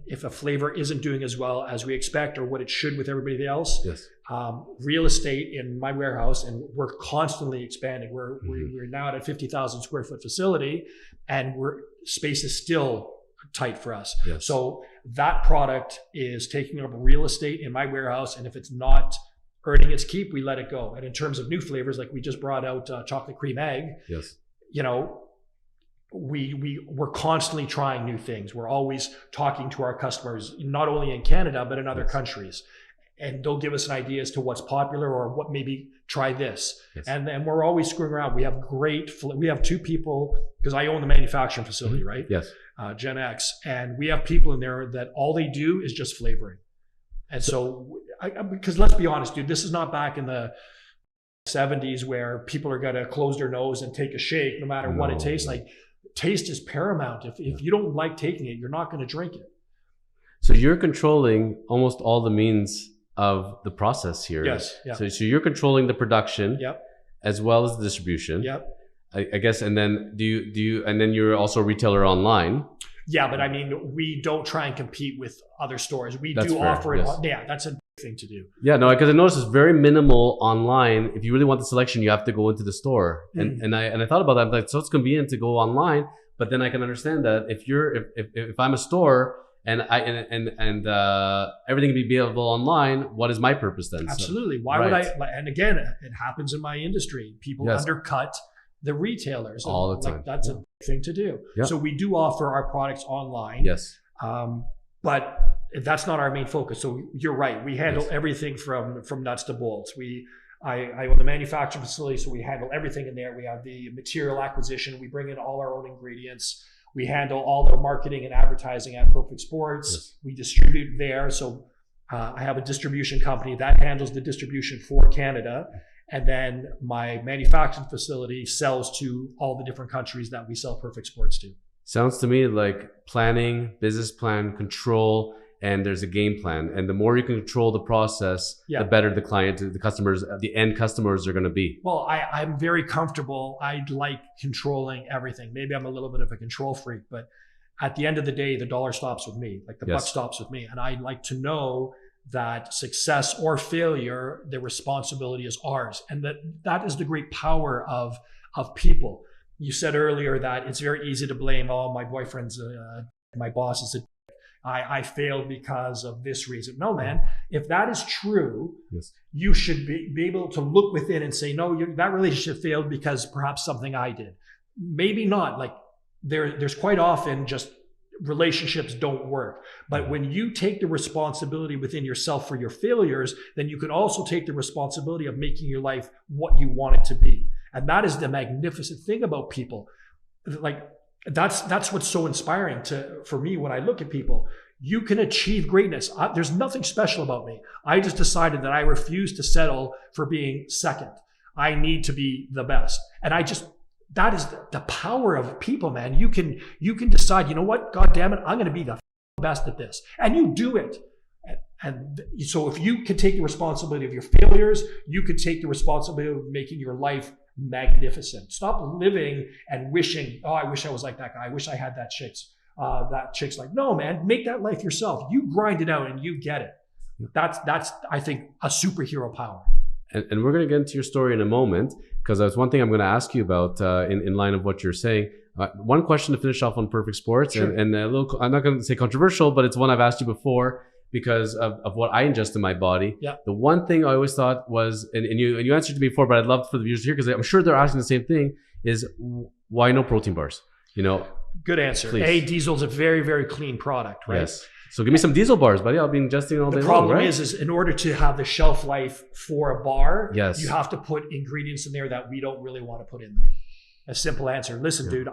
if a flavor isn't doing as well as we expect or what it should with everybody else, yes. Real estate in my warehouse, and we're constantly expanding. We're now at a 50,000 square foot facility, and space is still tight for us. Yes. So that product is taking up real estate in my warehouse, and if it's not earning its keep, we let it go. And in terms of new flavors, like we just brought out chocolate cream egg. Yes. We're constantly trying new things. We're always talking to our customers, not only in Canada, but in other countries. And they'll give us an idea as to what's popular or what maybe try this. Yes. And then we're always screwing around. We have two people, because I own the manufacturing facility, right? Yes. Gen X. And we have people in there that all they do is just flavoring. And so, because let's be honest, dude, this is not back in the 70s where people are going to close their nose and take a shake no matter what it tastes like. Taste is paramount. If you don't like taking it, you're not going to drink it. So you're controlling almost all the means of the process here. Yes. Yeah. So you're controlling the production, yep, as well as the distribution. Yep. I guess, and then do you, and then you're also a retailer online. Yeah, but I mean, we don't try and compete with other stores. That's do fair, offer it. yes. Yeah, that's a thing to do. Yeah, no, because I noticed it's very minimal online. If you really want the selection, you have to go into the store. And I thought about that. I'm like, so it's convenient to go online, but then I can understand that if I'm a store and everything can be available online, what is my purpose then? Absolutely. Why would I? And again, it happens in my industry. People undercut the retailers all the time. That's a thing to do. Yeah. So we do offer our products online. Yes. But that's not our main focus. So you're right. We handle everything from nuts to bolts. I own the manufacturing facility, so we handle everything in there. We have the material acquisition. We bring in all our own ingredients. We handle all the marketing and advertising at Perfect Sports. Yes. We distribute there. So I have a distribution company that handles the distribution for Canada. And then my manufacturing facility sells to all the different countries that we sell Perfect Sports to. Sounds to me like planning, business plan, control, and there's a game plan. And the more you can control the process, the better the client, the customers, the end customers are going to be. Well, I'm very comfortable. I like controlling everything. Maybe I'm a little bit of a control freak, but at the end of the day, the dollar stops with me, like the buck stops with me. And I like to know that success or failure, the responsibility is ours. And that is the great power of people. You said earlier that it's very easy to blame, oh, my boyfriend's, my boss is I failed because of this reason. No, man, if that is true, you should be able to look within and say, no, that relationship failed because perhaps something I did. Maybe not. Like there's quite often just relationships don't work. But when you take the responsibility within yourself for your failures, then you can also take the responsibility of making your life what you want it to be. And that is the magnificent thing about people. Like that's what's so inspiring for me when I look at people. You can achieve greatness. There's nothing special about me. I just decided that I refuse to settle for being second. I need to be the best. And that is the power of people, man. You can decide, you know what, God damn it, I'm going to be the best at this. And you do it. And so if you can take the responsibility of your failures, you can take the responsibility of making your life magnificent. Stop living and wishing, oh, I wish I was like that guy. I wish I had that chick's like, no, man, make that life yourself. You grind it out and you get it. That's I think, a superhero power. And we're going to get into your story in a moment, because that's one thing I'm going to ask you about in line of what you're saying. One question to finish off on Perfect Sports, sure. and a little, I'm not going to say controversial, but it's one I've asked you before because of what I ingest in my body. Yeah. The one thing I always thought was, and you answered to me before, but I'd love for the viewers to hear, because I'm sure they're asking the same thing, is why no protein bars? You know. Good answer. Please. Diesel's a very, very clean product, right? Yes. So give me some diesel bars, buddy. I'll be ingesting all day long, right? The problem is in order to have the shelf life for a bar, yes, you have to put ingredients in there that we don't really want to put in there. A simple answer. Listen, dude,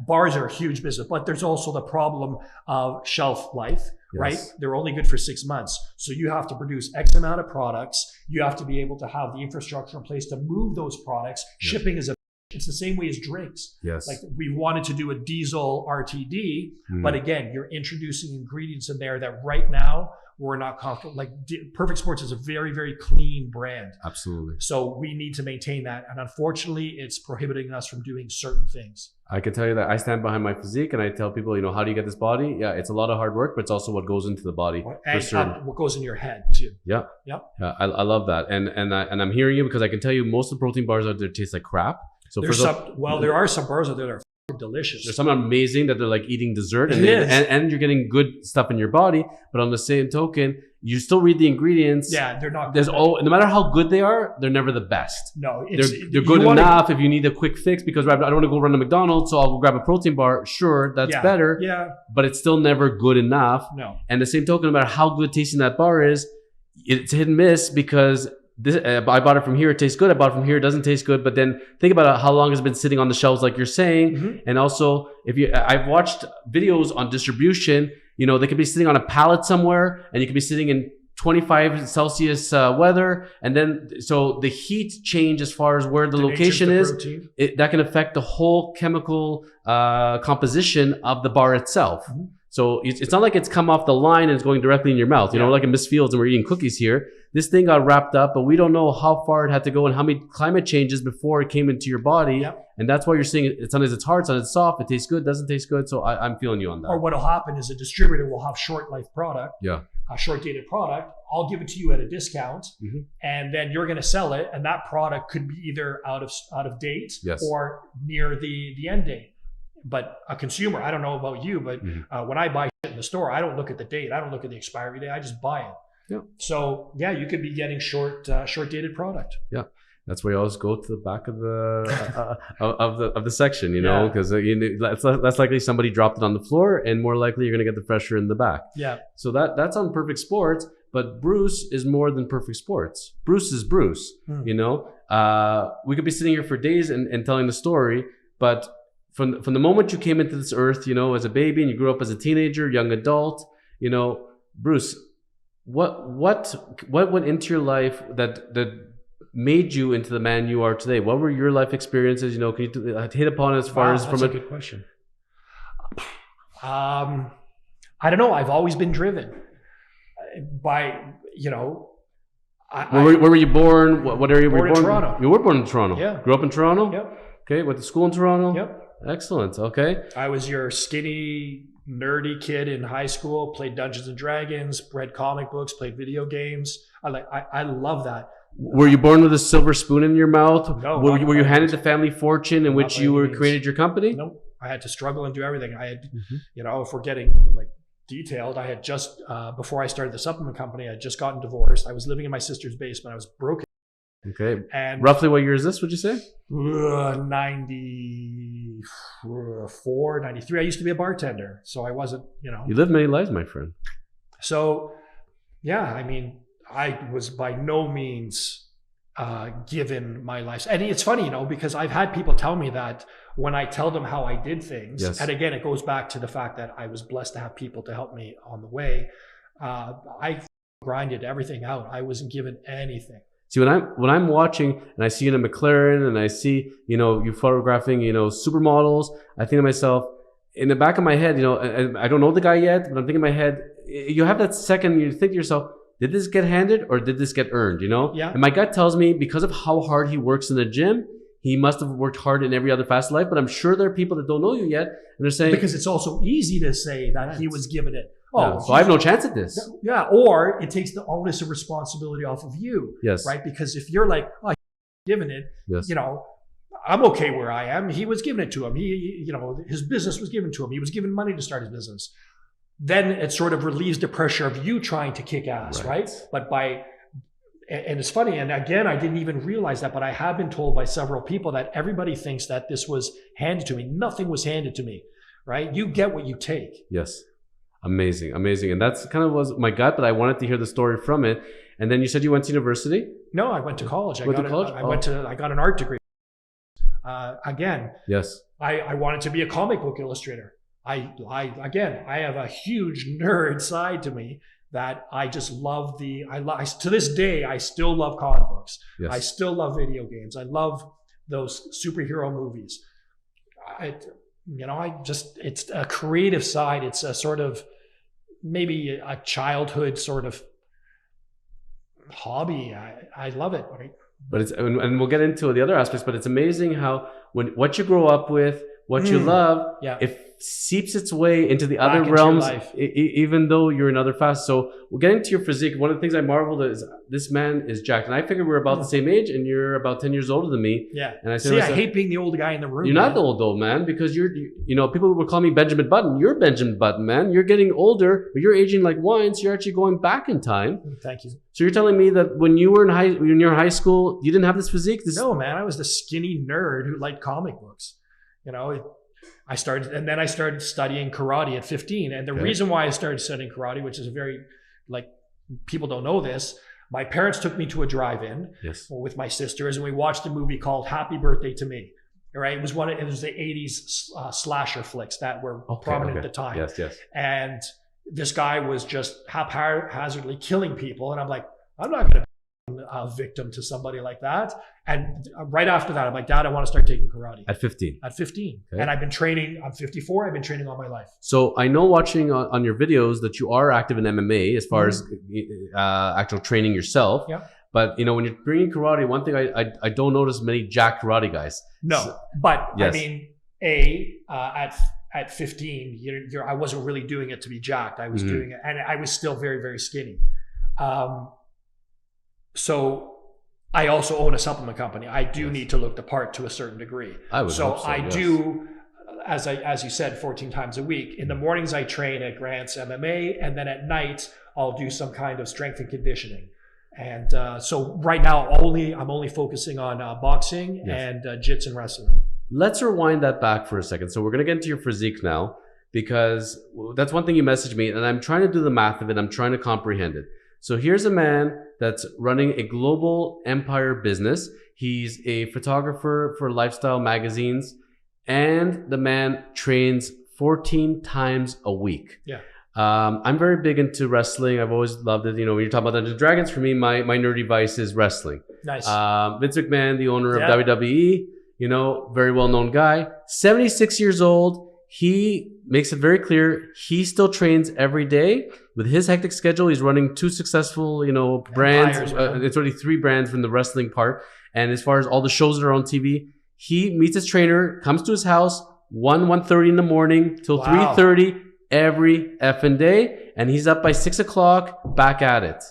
bars are a huge business, but there's also the problem of shelf life, right? They're only good for 6 months. So you have to produce X amount of products. You have to be able to have the infrastructure in place to move those products. Yes. Shipping is it's the same way as drinks. Yes. Like we wanted to do a diesel RTD, but again, you're introducing ingredients in there that right now we're not comfortable. Like Perfect Sports is a very, very clean brand. Absolutely. So we need to maintain that. And unfortunately, it's prohibiting us from doing certain things. I can tell you that I stand behind my physique and I tell people, how do you get this body? Yeah, it's a lot of hard work, but it's also what goes into the body. And what goes in your head too. Yeah. Yeah. I love that. And I'm hearing you because I can tell you most of the protein bars out there taste like crap. So there are some bars out there that are delicious. There's some amazing that they're like eating dessert and you're getting good stuff in your body. But on the same token, you still read the ingredients. Yeah, they're not. No matter how good they are, they're never the best. No, they're good enough if you need a quick fix because I don't want to go run to McDonald's, so I'll go grab a protein bar. Sure, that's better. Yeah, but it's still never good enough. No. And the same token, no matter how good tasting that bar is, it's hit and miss because. I bought it from here. It tastes good. I bought it from here. It doesn't taste good. But then think about how long it's been sitting on the shelves, like you're saying. Mm-hmm. And also, I've watched videos on distribution. They could be sitting on a pallet somewhere, and you could be sitting in 25 Celsius weather, and then so the heat change as far as where the location is. That can affect the whole chemical composition of the bar itself. Mm-hmm. So it's not like it's come off the line and it's going directly in your mouth. Like in Miss Fields and we're eating cookies here. This thing got wrapped up, but we don't know how far it had to go and how many climate changes before it came into your body. Yep. And that's why you're seeing it. Sometimes it's hard, sometimes it's soft. It tastes good, doesn't taste good. So I'm feeling you on that. Or what'll happen is a distributor will have short life product. Yeah. A short dated product. I'll give it to you at a discount, and then you're going to sell it. And that product could be either out of date or near the end date. But a consumer, I don't know about you, but when I buy shit in the store, I don't look at the date. I don't look at the expiry date. I just buy it. Yeah. So you could be getting short dated product. Yeah. That's why you always go to the back of the of the section, because that's likely somebody dropped it on the floor, and more likely you're going to get the fresher in the back. Yeah. So that's on Perfect Sports, but Bruce is more than Perfect Sports. Bruce is Bruce. We could be sitting here for days and telling the story, but from the moment you came into this earth, as a baby, and you grew up as a teenager, young adult, Bruce, what went into your life that made you into the man you are today? What were your life experiences? Can you hit upon as far as from a good question. I don't know. I've always been driven by, Where were you born? What area were you born? In Toronto. You were born in Toronto. Yeah. Grew up in Toronto. Yep. Okay. Went to school in Toronto. Yep. Excellent. Okay. I was your skinny nerdy kid in high school, played Dungeons and Dragons, read comic books, played video games. I love that. Were you born with a silver spoon in your mouth? No. Were you handed the family fortune in which you created your company? No, I had to struggle and do everything. I had, if we're getting like detailed, I had just, before I started the supplement company, I had just gotten divorced. I was living in my sister's basement. I was broken. Okay. And roughly what year is this, would you say? 94, 93. I used to be a bartender. So I wasn't, You lived many lives, my friend. So, yeah, I mean, I was by no means given my life. And it's funny, because I've had people tell me that when I tell them how I did things, yes. And again, it goes back to the fact that I was blessed to have people to help me on the way. I grinded everything out. I wasn't given anything. See, when I'm watching and I see you in a McLaren and I see, you photographing, supermodels, I think to myself, in the back of my head, I don't know the guy yet, but I'm thinking in my head, you have that second, you think to yourself, did this get handed or did this get earned, Yeah. And my gut tells me because of how hard he works in the gym, he must have worked hard in every other facet of life. But I'm sure there are people that don't know you yet. And they're saying, because it's also easy to say that he was given it. Oh, so I have no chance at this. Yeah. Or it takes the onus of responsibility off of you. Yes. Right. Because if you're like, oh, given it, yes. I'm okay where I am. He was given it to him. His business was given to him. He was given money to start his business. Then it sort of relieves the pressure of you trying to kick ass, right? But and it's funny, and again, I didn't even realize that, but I have been told by several people that everybody thinks that this was handed to me. Nothing was handed to me, right? You get what you take. Yes. Amazing. And that's kind of was my gut, but I wanted to hear the story from it. And then you said you went to university? No, I went to college. I got an art degree. Again, yes. I wanted to be a comic book illustrator. I have a huge nerd side to me that I just love to this day, I still love comic books. Yes. I still love video games. I love those superhero movies. It's a creative side. It's a sort of, maybe a childhood sort of hobby. I love it. Right? But and we'll get into the other aspects, but it's amazing how what you grow up with, what you love, it seeps its way into the other realms, even though you're in other facets. So we're getting to your physique. One of the things I marveled at is this man is jacked. And I figured we're about the same age and you're about 10 years older than me. Yeah. And I said, I hate being the old guy in the room. You're not the old man, because people will call me Benjamin Button. You're Benjamin Button, man. You're getting older, but you're aging like wine. So you're actually going back in time. Thank you. So you're telling me that when you were in high school, you didn't have this physique? No, man. I was the skinny nerd who liked comic books. I started studying karate at 15. And the reason why I started studying karate, which is people don't know this, my parents took me to a drive-in with my sisters, and we watched a movie called Happy Birthday to Me. Right? It was the 80s slasher flicks that were prominent at the time. Yes, yes. And this guy was just haphazardly killing people. And I'm like, I'm not going to a victim to somebody like that. And right after that, I'm like, Dad, I want to start taking karate. At 15? At 15. Okay. And I've been training, I'm 54, I've been training all my life. So I know watching on your videos that you are active in MMA as far as actual training yourself. Yeah. But, when you're bringing karate, one thing I don't notice many jack karate guys. No, but yes. I mean, at 15, I wasn't really doing it to be jacked. I was doing it, and I was still very, very skinny. So I also own a supplement company. I do need to look the part to a certain degree. I do, as you said, 14 times a week. In the mornings, I train at Grant's MMA, and then at night, I'll do some kind of strength and conditioning. And so right now, I'm only focusing on boxing and jits and wrestling. Let's rewind that back for a second. So we're going to get into your physique now, because that's one thing you messaged me, and I'm trying to do the math of it. I'm trying to comprehend it. So here's a man that's running a global empire business. He's a photographer for lifestyle magazines, and the man trains 14 times a week. Yeah. I'm very big into wrestling. I've always loved it. When you're talking about Dungeons and Dragons, for me, my nerdy vice is wrestling. Nice. Vince McMahon, the owner of WWE, very well-known guy, 76 years old. He makes it very clear he still trains every day. With his hectic schedule, he's running 2 successful, brands. It's already 3 brands from the wrestling part. And as far as all the shows that are on TV, he meets his trainer, comes to his house 1:30 in the morning till 3:30 every effing day, and he's up by 6 o'clock, back at it.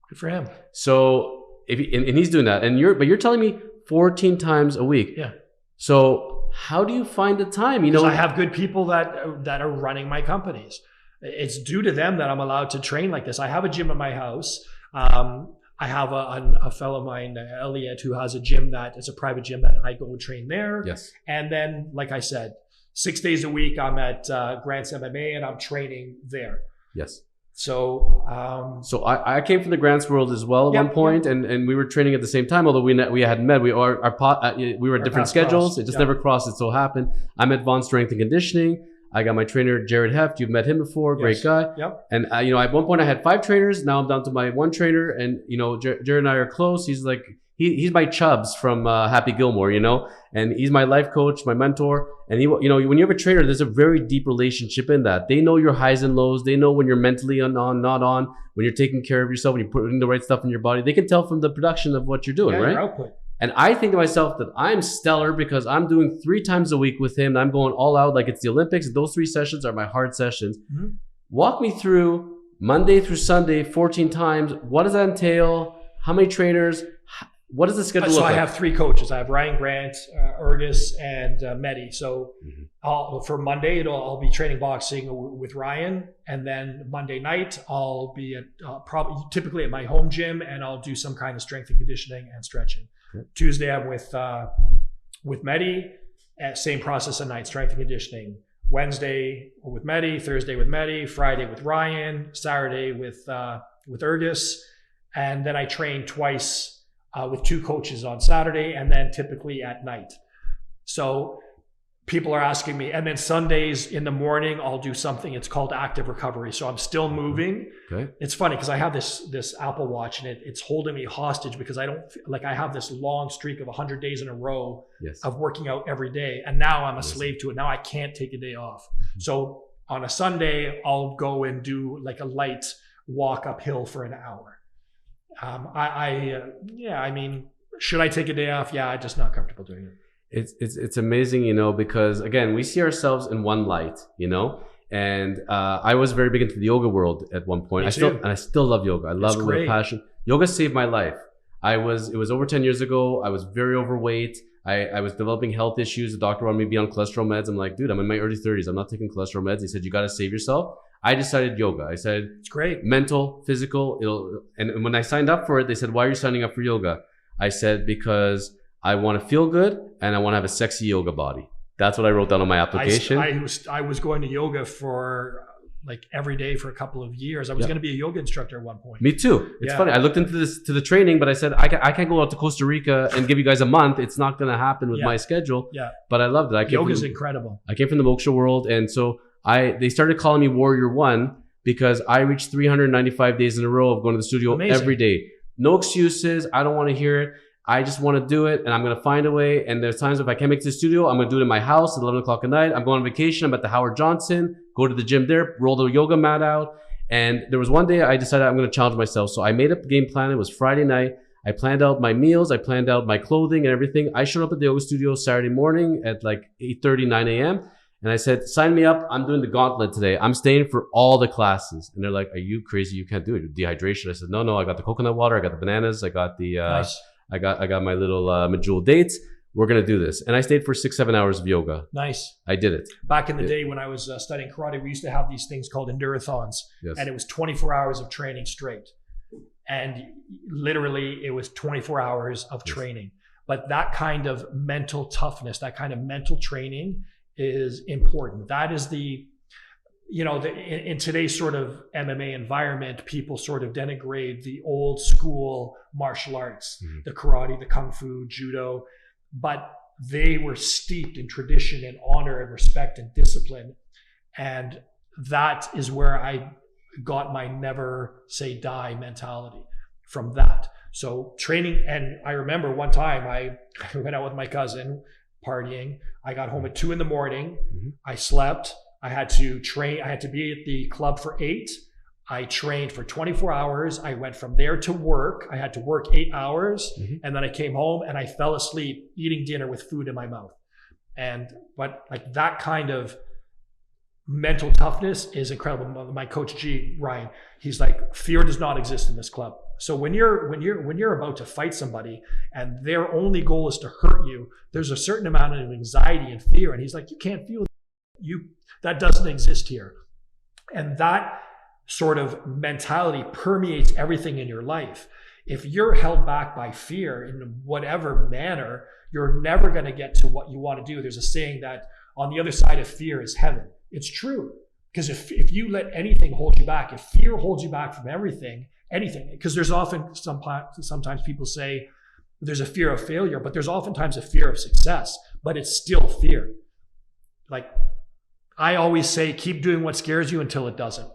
Good for him. So and he's doing that, and you're telling me 14 times a week. Yeah. So how do you find the time? You know, I have good people that are running my companies. It's due to them that I'm allowed to train like this. I have a gym at my house. I have a fellow of mine, Elliot, who has a gym that is a private gym that I go and train there. Yes. And then, like I said, 6 days a week, I'm at Grant's MMA and I'm training there. Yes. So, I came from the Grants world as well at one point, and we were training at the same time. Although we hadn't met, we were at different schedules. It just never crossed. It so happened. I'm at Vaughn Strength and Conditioning. I got my trainer Jared Heft. You've met him before, great guy. Yep. And you know, at one point I had 5 trainers. Now I'm down to my 1 trainer, and you know, Jared and I are close. He's like he's my Chubbs from Happy Gilmore, you know, and he's my life coach, my mentor. And he, you know, when you have a trainer, there's a very deep relationship in that. They know your highs and lows. They know when you're mentally on, not on, when you're taking care of yourself, when you're putting the right stuff in your body. They can tell from the production of what you're doing, right? Your output. And I think to myself that I'm stellar because I'm doing 3 times a week with him. And I'm going all out like it's the Olympics. Those 3 sessions are my hard sessions. Mm-hmm. Walk me through Monday through Sunday, 14 times. What does that entail? How many trainers? What does the schedule look like? So I have 3 coaches. I have Ryan Grant, Ergus, and Medi. So for Monday, I'll be training boxing with Ryan. And then Monday night, I'll be typically at my home gym, and I'll do some kind of strength and conditioning and stretching. Okay. Tuesday, I'm with Medi. Same process at night, strength and conditioning. Wednesday with Medi, Thursday with Medi, Friday with Ryan, Saturday with Ergus. And then I train twice with 2 coaches on Saturday, and then typically at night. So people are asking me, and then Sundays in the morning, I'll do something. It's called active recovery. So I'm still moving. Okay. It's funny because I have this Apple Watch, and it's holding me hostage because I have this long streak of 100 days in a row of working out every day. And now I'm a slave to it. Now I can't take a day off. So on a Sunday, I'll go and do like a light walk uphill for an hour. I mean, should I take a day off? Yeah, I'm just not comfortable doing it. It's amazing, you know, because again, we see ourselves in one light, you know, and I was very big into the yoga world at one point. I still love yoga. I love it with passion. Yoga saved my life. It was over 10 years ago. I was very overweight. I was developing health issues. The doctor wanted me to be on cholesterol meds. I'm like, dude, I'm in my early 30s. I'm not taking cholesterol meds. He said, you got to save yourself. I decided yoga. I said, it's great. Mental, physical. And when I signed up for it, they said, why are you signing up for yoga? I said, because I want to feel good and I want to have a sexy yoga body. That's what I wrote down on my application. I was going to yoga for like every day for a couple of years. I was going to be a yoga instructor at one point. Me too. It's funny. I looked into the training, but I said, I can't go out to Costa Rica and give you guys a month. It's not going to happen with my schedule. Yeah. But I loved it. Yoga's incredible. I came from the moksha world. And so they started calling me Warrior One because I reached 395 days in a row of going to the studio every day. No excuses. I don't want to hear it. I just want to do it, and I'm going to find a way. And there's times if I can't make it to the studio, I'm going to do it in my house at 11 o'clock at night. I'm going on vacation. I'm at the Howard Johnson, go to the gym there, roll the yoga mat out. And there was one day I decided I'm going to challenge myself. So I made up a game plan. It was Friday night. I planned out my meals. I planned out my clothing and everything. I showed up at the yoga studio Saturday morning at like 8:30, 9 a.m. And I said, sign me up. I'm doing the gauntlet today. I'm staying for all the classes. And they're like, are you crazy? You can't do it. Dehydration. I said, no, I got the coconut water. I got the bananas. I got the, nice. I got my little medjool dates. We're going to do this. And I stayed for 6-7 hours of yoga. Nice. I did it. Back in the day when I was studying karate, we used to have these things called endurathons. Yes. And it was 24 hours of training straight. And literally it was 24 hours of training. But that kind of mental toughness, that kind of mental training is important. That is in today's sort of MMA environment, people sort of denigrate the old school martial arts, the karate, the kung fu, judo, but they were steeped in tradition and honor and respect and discipline. And that is where I got my never say die mentality from that. So training, and I remember one time I went out with my cousin partying. I got home at 2 a.m. I slept. I had to train. I had to be at the club for 8. I trained for 24 hours. I went from there to work. I had to work 8 hours. And then I came home and I fell asleep eating dinner with food in my mouth. But like that kind of mental toughness is incredible. My coach G, Ryan, he's like, fear does not exist in this club. So when you're about to fight somebody and their only goal is to hurt you, there's a certain amount of anxiety and fear. And he's like, you can't feel that doesn't exist here. And that sort of mentality permeates everything in your life. If you're held back by fear in whatever manner, you're never going to get to what you want to do. There's a saying that on the other side of fear is heaven. It's true. Because if you let anything hold you back, if fear holds you back from anything, because there's often sometimes people say there's a fear of failure, but there's oftentimes a fear of success, but it's still fear. Like I always say, keep doing what scares you until it doesn't.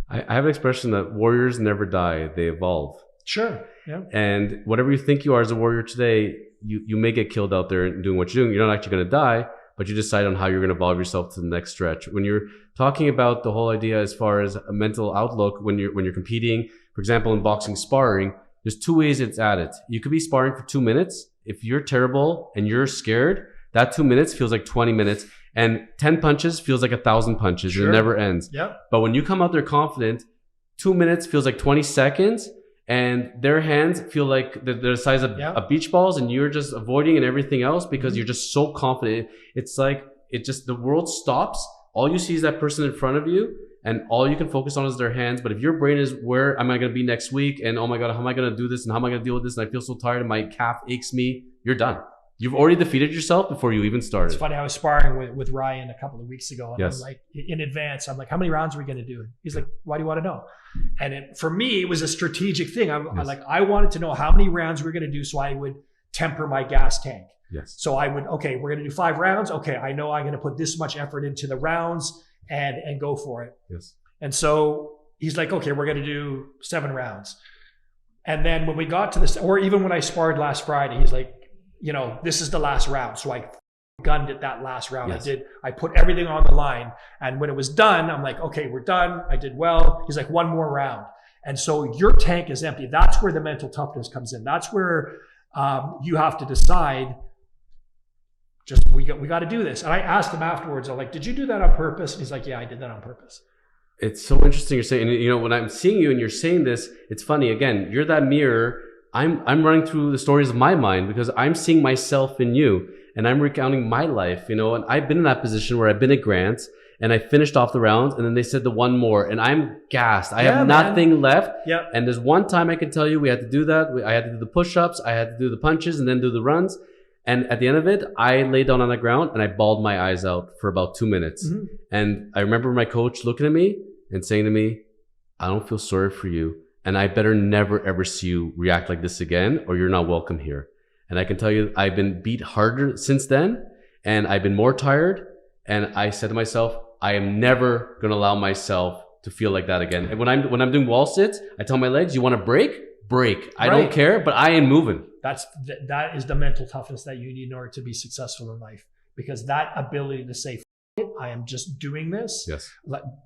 I have an expression that warriors never die, they evolve. Sure. Yeah. And whatever you think you are as a warrior today, you may get killed out there and doing what you're doing. You're not actually going to die, but you decide on how you're going to evolve yourself to the next stretch. When you're talking about the whole idea as far as a mental outlook, when you're competing, for example, in boxing sparring, there's two ways it's at it. You could be sparring for 2 minutes. If you're terrible and you're scared, that 2 minutes feels like 20 minutes. And 10 punches feels like 1,000 punches. Sure. It never ends. Yep. But when you come out there confident, 2 minutes feels like 20 seconds. And their hands feel like they're the size of beach balls, and you're just avoiding and everything else because you're just so confident. It's like the world stops. All you see is that person in front of you, and all you can focus on is their hands. But if your brain is, where am I going to be next week? And oh my God, how am I going to do this? And how am I going to deal with this? And I feel so tired and my calf aches me. You're done. You've already defeated yourself before you even started. It's funny. I was sparring with Ryan a couple of weeks ago, and yes. I'm like, in advance, I'm like, how many rounds are we going to do? He's like, why do you want to know? And for me, it was a strategic thing. I wanted to know how many rounds we were going to do so I would temper my gas tank. Yes. So I would, okay, we're going to do 5 rounds. Okay, I know I'm going to put this much effort into the rounds and go for it. Yes. And so he's like, okay, we're going to do 7 rounds. And then when we got to this, or even when I sparred last Friday, he's like, this is the last round. So I gunned it that last round. Yes. I put everything on the line. And when it was done, I'm like, okay, we're done. I did well. He's like, 1 more round. And so your tank is empty. That's where the mental toughness comes in. That's where you have to decide, we got to do this. And I asked him afterwards, I'm like, did you do that on purpose? And he's like, yeah, I did that on purpose. It's so interesting you're saying, and when I'm seeing you and you're saying this, it's funny. Again, you're that mirror. I'm running through the stories of my mind because I'm seeing myself in you, and I'm recounting my life, and I've been in that position where I've been at Grant and I finished off the rounds, and then they said the 1 more, and I'm gassed. I have nothing left. Yep. And there's one time I can tell you we had to do that. I had to do the push-ups, I had to do the punches, and then do the runs. And at the end of it, I laid down on the ground and I bawled my eyes out for about 2 minutes. Mm-hmm. And I remember my coach looking at me and saying to me, I don't feel sorry for you. And I better never, ever see you react like this again, or you're not welcome here. And I can tell you, I've been beat harder since then, and I've been more tired. And I said to myself, I am never going to allow myself to feel like that again. And when I'm doing wall sits, I tell my legs, you want to break? Break. I don't care, but I ain't moving. That is the mental toughness that you need in order to be successful in life. Because that ability to say, F it, I am just doing this. Yes.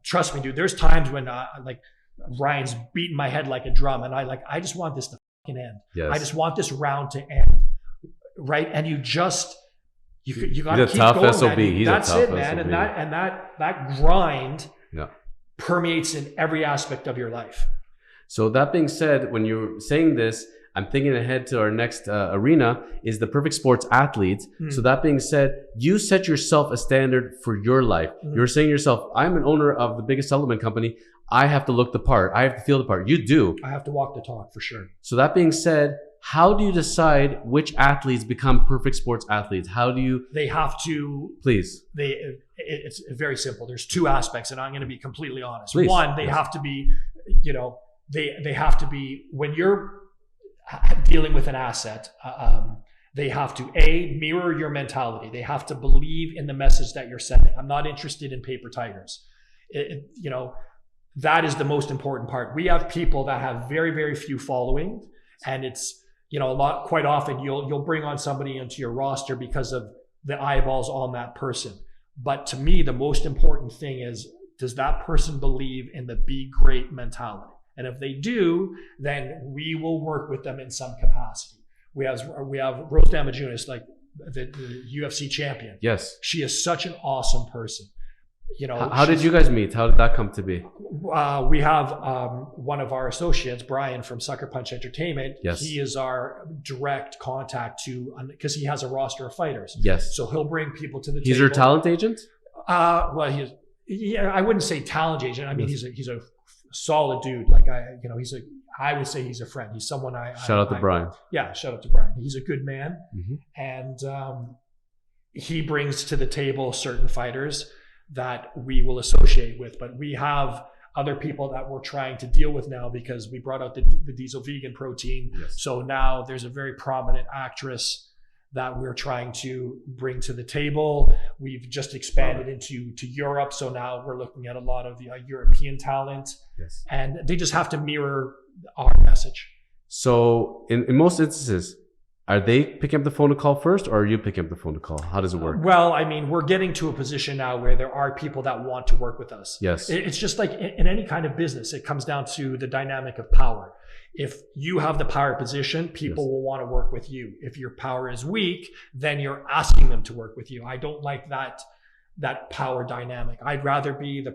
Trust me, dude, there's times when Ryan's beating my head like a drum, and I just want this to fucking end. Yes. I just want this round to end, right? And you got to keep tough going, SOB. man. He's That's a tough it, man. SOB. And that grind yeah. permeates in every aspect of your life. So that being said, when you're saying this, I'm thinking ahead to our next arena is the perfect sports athlete. So that being said, you set yourself a standard for your life. You're saying to yourself, I'm an owner of the biggest supplement company. I have to look the part. I have to feel the part. You do. I have to walk the talk for sure. So that being said, how do you decide which athletes become perfect sports athletes? How do you? They have to. Please. It's very simple. There's 2 aspects, and I'm going to be completely honest. Please. One, they have to be, they have to be, when you're dealing with an asset, they have to mirror your mentality. They have to believe in the message that you're sending. I'm not interested in paper tigers. That is the most important part. We have people that have very, very few following, and it's, quite often you'll bring on somebody into your roster because of the eyeballs on that person. But to me, the most important thing is, does that person believe in the be great mentality? And if they do, then we will work with them in some capacity. We have Rose Namajunas, like the UFC champion. Yes. She is such an awesome person. You know, How did you guys meet? How did that come to be? We have one of our associates, Brian from Sucker Punch Entertainment. Yes. He is our direct contact because he has a roster of fighters. Yes. So he'll bring people to the table. He's your talent agent? Well, I wouldn't say talent agent. I mean, he's a solid dude. Like I would say he's a friend. He's someone Shout out to Brian. Yeah, shout out to Brian. He's a good man. Mm-hmm. And he brings to the table certain fighters that we will associate with. But we have other people that we're trying to deal with now because we brought out the diesel vegan protein. Yes. So now there's a very prominent actress that we're trying to bring to the table. We've just expanded into Europe. So now we're looking at a lot of the European talent. Yes. And they just have to mirror our message. So in most instances, are they picking up the phone to call first, or are you picking up the phone to call? How does it work? Well, I mean, we're getting to a position now where there are people that want to work with us. Yes. It's just like in any kind of business, it comes down to the dynamic of power. If you have the power position, people will want to work with you. If your power is weak, then you're asking them to work with you. I don't like that power dynamic. I'd rather be the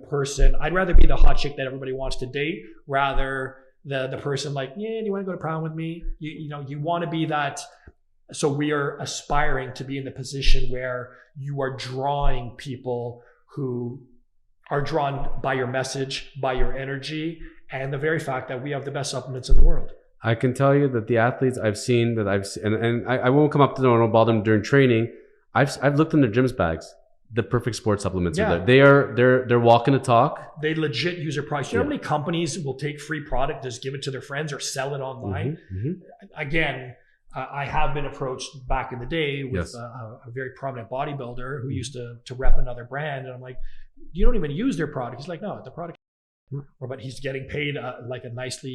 hot chick that everybody wants to date, rather the person like, yeah, do you want to go to prom with me? You want to be that. So we are aspiring to be in the position where you are drawing people who are drawn by your message, by your energy, and the very fact that we have the best supplements in the world. I can tell you that the athletes I've seen, and I won't come up to them, I don't bother them during training. I've looked in their gyms bags. The perfect sports supplements are there. They're walking the talk. They legit use their products. You know how many companies will take free product, just give it to their friends or sell it online? Mm-hmm. Again, I have been approached back in the day with a very prominent bodybuilder who used to rep another brand. And I'm like, you don't even use their product. He's like, no, the product. But he's getting paid like a nice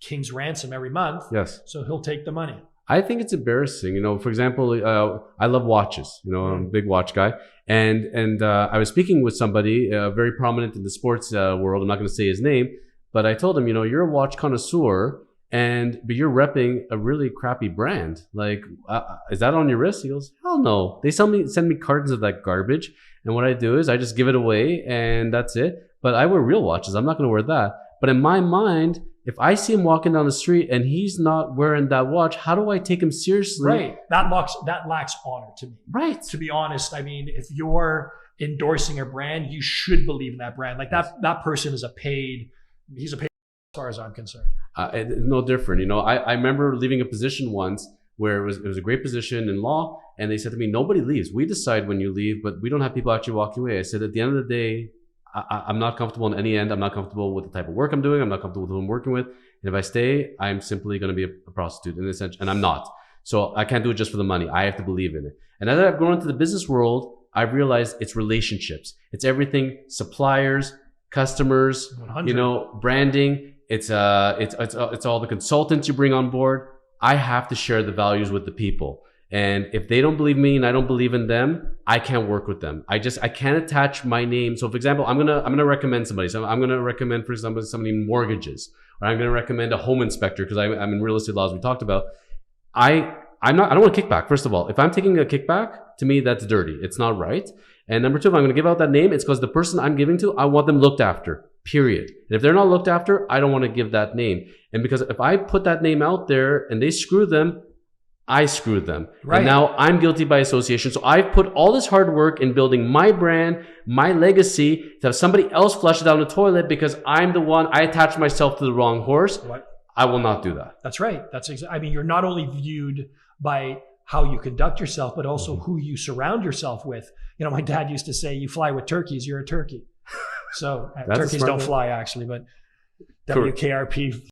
king's ransom every month. Yes. So he'll take the money. I think it's embarrassing. For example, I love watches. I'm a big watch guy. And I was speaking with somebody very prominent in the sports world. I'm not going to say his name, but I told him, you're a watch connoisseur, but you're repping a really crappy brand. Like, is that on your wrist? He goes, hell no. They send me cartons of that garbage. And what I do is I just give it away and that's it. But I wear real watches. I'm not going to wear that. But in my mind, if I see him walking down the street and he's not wearing that watch, how do I take him seriously? Right. That lacks honor to me. Right. To be honest, I mean, if you're endorsing a brand, you should believe in that brand. Like that person is he's a paid as far as I'm concerned. No different. I remember leaving a position once where it was a great position in law, and they said to me, nobody leaves. We decide when you leave, but we don't have people actually walking away. I said, at the end of the day, I'm not comfortable in any end. I'm not comfortable with the type of work I'm doing. I'm not comfortable with who I'm working with. And if I stay, I'm simply going to be a prostitute in this sense, and I'm not. So I can't do it just for the money. I have to believe in it. And as I've grown into the business world, I've realized it's relationships. It's everything: suppliers, customers, 100. Branding. It's all the consultants you bring on board. I have to share the values with the people. And if they don't believe me and I don't believe in them, I can't work with them. I can't attach my name. So for example, I'm gonna recommend somebody. So I'm gonna recommend, for example, somebody in mortgages, or I'm gonna recommend a home inspector because I'm in real estate law, as we talked about. I don't want a kickback. First of all, if I'm taking a kickback, to me that's dirty. It's not right. And number two, if I'm gonna give out that name, it's because the person I'm giving to, I want them looked after. Period. And if they're not looked after, I don't want to give that name. And because if I put that name out there and they screw them, I screwed them. Right. And now I'm guilty by association. So I've put all this hard work in building my brand, my legacy, to have somebody else flush it down the toilet because I'm the one, I attached myself to the wrong horse. What? I will not do that. That's right. I mean, you're not only viewed by how you conduct yourself, but also who you surround yourself with. My dad used to say, you fly with turkeys, you're a turkey. So turkeys don't fly actually, but WKRP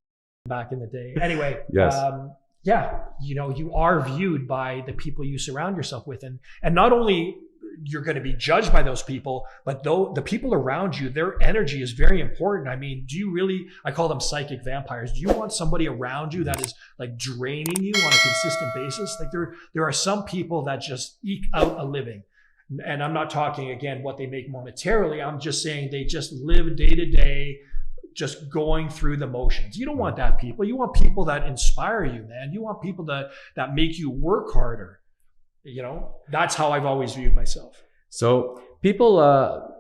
back in the day. Anyway, yes. You are viewed by the people you surround yourself with. And not only you're going to be judged by those people, but the people around you, their energy is very important. I mean, I call them psychic vampires. Do you want somebody around you that is like draining you on a consistent basis? Like there are some people that just eke out a living. And I'm not talking, again, what they make monetarily. I'm just saying they just live day to day, just going through the motions. You don't want that people. You want people that inspire you, man. You want people that make you work harder. That's how I've always viewed myself. So people,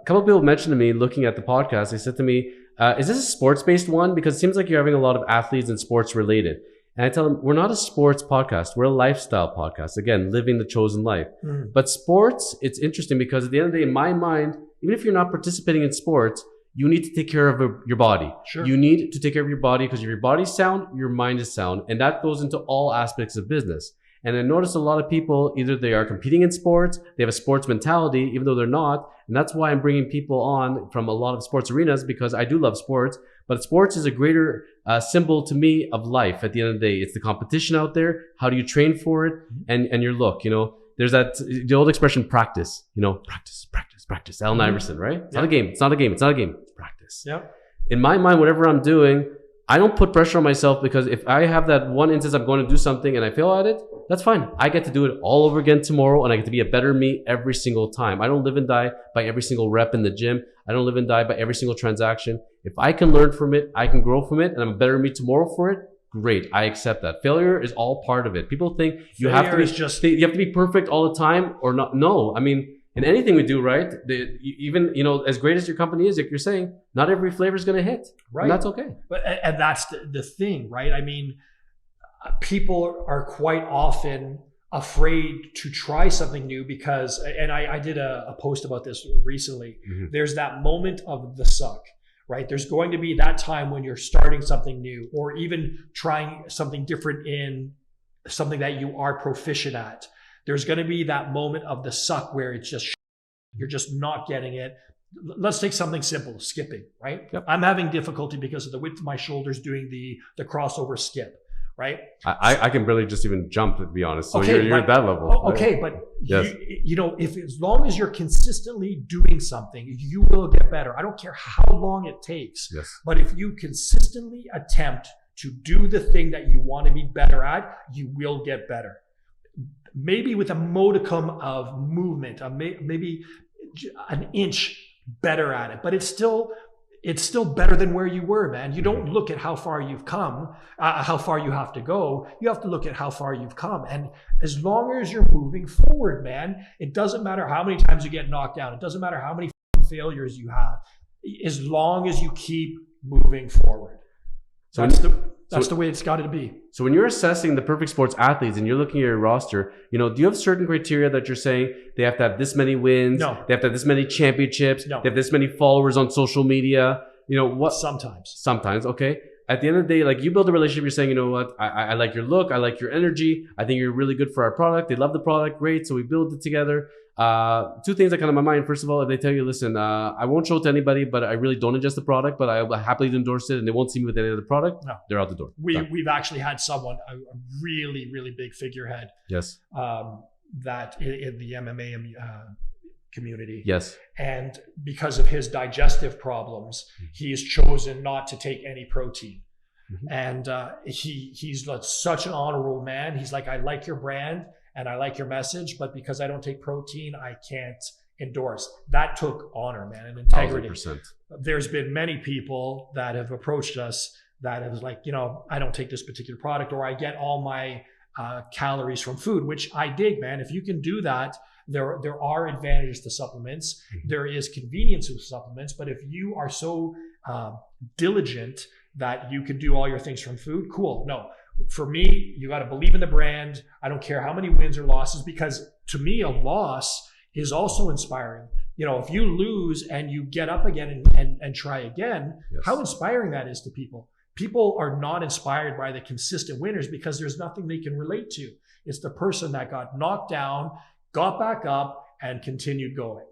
couple of people mentioned to me looking at the podcast, they said to me, is this a sports-based one? Because it seems like you're having a lot of athletes and sports related. And I tell them, we're not a sports podcast. We're a lifestyle podcast. Again, living the chosen life. But sports, it's interesting because at the end of the day, in my mind, even if you're not participating in sports, you need to take care of your body. Sure. You need to take care of your body because if your body's sound, your mind is sound. And that goes into all aspects of business. And I noticed a lot of people, either they are competing in sports, they have a sports mentality, even though they're not. And that's why I'm bringing people on from a lot of sports arenas, because I do love sports. But sports is a greater symbol to me of life at the end of the day. It's the competition out there. How do you train for it? And your look, there's the old expression, practice, practice. Allen Iverson, right? It's not a game. It's practice. Yeah. In my mind, whatever I'm doing, I don't put pressure on myself, because if I have that one instance I'm going to do something and I fail at it, that's fine. I get to do it all over again tomorrow, and I get to be a better me every single time. I don't live and die by every single rep in the gym. I don't live and die by every single transaction. If I can learn from it, I can grow from it, and I'm a better me tomorrow for it, great. I accept that. Failure is all part of it. People think you have to be perfect all the time or not. No, I mean, in anything we do, right? Even, as great as your company is, like you're saying, not every flavor is going to hit. Right. And that's okay. And that's the thing, right? I mean, people are quite often afraid to try something new because, and I did a post about this recently. There's that moment of the suck, right? There's going to be that time when you're starting something new or even trying something different in something that you are proficient at. There's going to be that moment of the suck where it's just, you're just not getting it. Let's take something simple, skipping, right? Yep. I'm having difficulty because of the width of my shoulders doing the crossover skip, right? I can barely just even jump, to be honest. So okay, you're at that level. Okay, but yes. if as long as you're consistently doing something, you will get better. I don't care how long it takes. Yes. But if you consistently attempt to do the thing that you want to be better at, you will get better. Maybe with a modicum of movement, maybe an inch better at it, but it's still better than where you were, man. You don't look at how far you've come, how far you have to go. You have to look at how far you've come. And as long as you're moving forward, man, it doesn't matter how many times you get knocked down. It doesn't matter how many failures you have, as long as you keep moving forward. So that's the way it's got to be. So when you're assessing the perfect sports athletes and you're looking at your roster, do you have certain criteria that you're saying they have to have this many wins? No. They have to have this many championships? No. They have this many followers on social media? What? Sometimes. Okay. At the end of the day, like, you build a relationship, you're saying, you know what, I like your look, I like your energy, I think you're really good for our product. They love the product, great. So we build it together. Two things that come to my mind. First of all, if they tell you, listen, I won't show it to anybody, but I really don't ingest the product, but I will happily endorse it, and they won't see me with any other product. No, they're out the door. We've actually had someone, a really, really big figurehead. Yes. That in the MMA community. Yes. And because of his digestive problems, he's chosen not to take any protein. And he's like such an honorable man. He's like, I like your brand and I like your message, but because I don't take protein, I can't endorse. That took honor, man, and integrity. 100%. There's been many people that have approached us that have like, I don't take this particular product, or I get all my calories from food, which I dig, man. If you can do that, there are advantages to supplements. There is convenience with supplements, but if you are so diligent that you can do all your things from food, cool. No, for me, you got to believe in the brand. I don't care how many wins or losses, because to me, a loss is also inspiring. If you lose and you get up again and try again, yes, how inspiring that is to people. People are not inspired by the consistent winners because there's nothing they can relate to. It's the person that got knocked down, got back up, and continued going.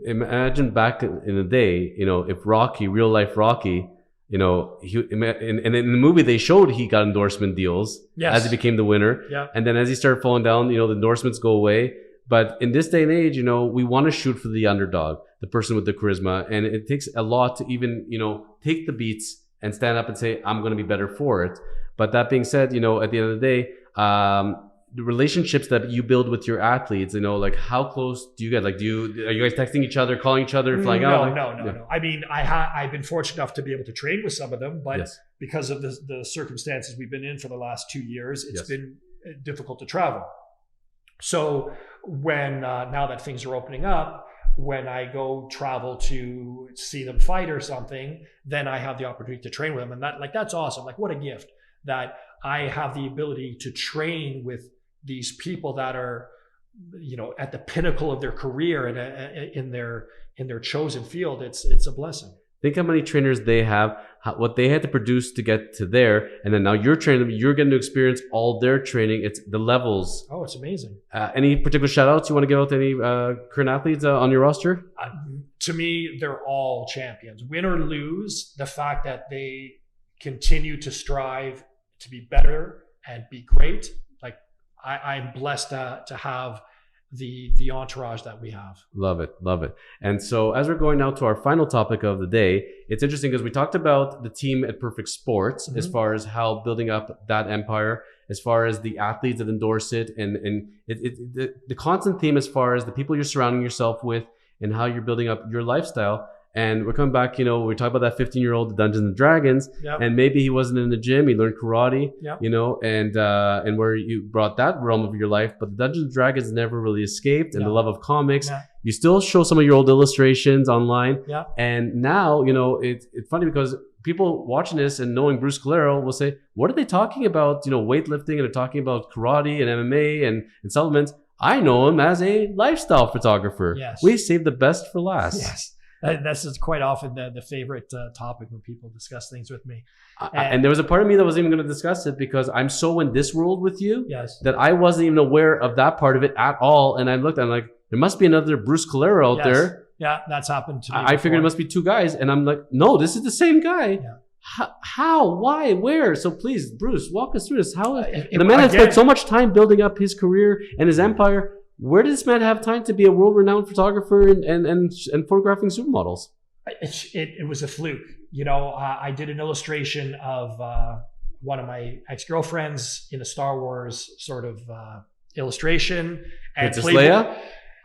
Imagine back in the day, if Rocky, real life Rocky, and in the movie they showed he got endorsement deals, yes, as he became the winner. Yeah. And then as he started falling down, the endorsements go away. But in this day and age, we want to shoot for the underdog, the person with the charisma. And it takes a lot to even, take the beats and stand up and say, I'm going to be better for it. But that being said, at the end of the day, the relationships that you build with your athletes, like, how close do you get? Like, are you guys texting each other, calling each other, flying out? No. I mean, I've been fortunate enough to be able to train with some of them, but yes, because of the circumstances we've been in for the last 2 years, it's yes, been difficult to travel. So when now that things are opening up, when I go travel to see them fight or something, then I have the opportunity to train with them. And that's awesome. Like, what a gift that I have the ability to train with these people that are, at the pinnacle of their career and in their chosen field. It's a blessing. Think how many trainers they have, what they had to produce to get to there, and then now you're training them. You're getting to experience all their training. It's the levels. Oh, it's amazing. Any particular shout outs you want to give out to any current athletes on your roster? To me, they're all champions. Win or lose, the fact that they continue to strive to be better and be great. Like, I'm blessed to have the entourage that we have. Love it. And so as we're going now to our final topic of the day, it's interesting because we talked about the team at Perfect Sports, as far as how building up that empire, as far as the athletes that endorse it, and the constant theme as far as the people you're surrounding yourself with and how you're building up your lifestyle. And we're coming back, we talk about that 15-year-old Dungeons and Dragons, and maybe he wasn't in the gym, he learned karate, and where you brought that realm of your life, but the Dungeons and Dragons never really escaped, and the love of comics. You still show some of your old illustrations online, and now, it's funny because people watching this and knowing Bruce Colero will say, what are they talking about, weightlifting, and they're talking about karate and MMA and supplements. I know him as a lifestyle photographer. Yes. We saved the best for last. Yes. This is quite often the favorite topic when people discuss things with me. And there was a part of me that wasn't even going to discuss it because I'm so in this world with you that I wasn't even aware of that part of it at all. And I looked and I'm like, there must be another Bruce Colero out there. Yeah, that's happened to me. I figured it must be two guys. And I'm like, no, this is the same guy. Yeah. How? Why? Where? So please, Bruce, walk us through this. How? The man has spent so much time building up his career and his empire. Where did this man have time to be a world-renowned photographer and photographing supermodels? It was a fluke. I did an illustration of one of my ex-girlfriends in a Star Wars sort of illustration. And Princess Leia?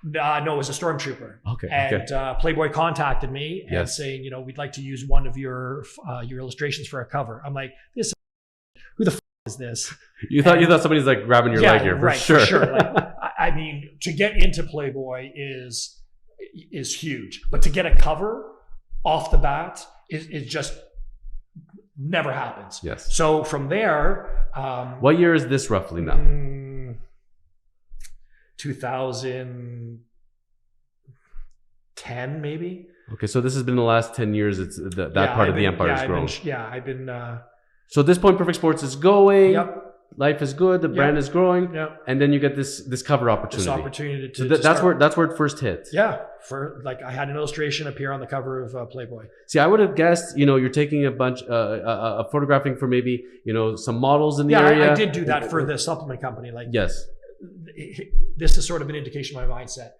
No, it was a stormtrooper. Okay. And Playboy contacted me and saying, we'd like to use one of your illustrations for a cover. I'm like, who the is this? You thought somebody's like grabbing your leg here, for sure. For sure. I mean, to get into Playboy is huge, but to get a cover off the bat is just never happens. Yes. So from there, what year is this roughly now? 2010, maybe. Okay, so this has been the last 10 years. It's that part of the empire has grown. I've been. So at this point, Perfect Sports is going. Yep. Life is good. The brand is growing. Yep. And then you get this cover opportunity. This opportunity to that's where it first hit. Yeah. I had an illustration appear on the cover of Playboy. See, I would have guessed, you're taking a bunch, photographing for maybe, some models in the area. Yeah, I did do that for the supplement company. Yes. This is sort of an indication of my mindset.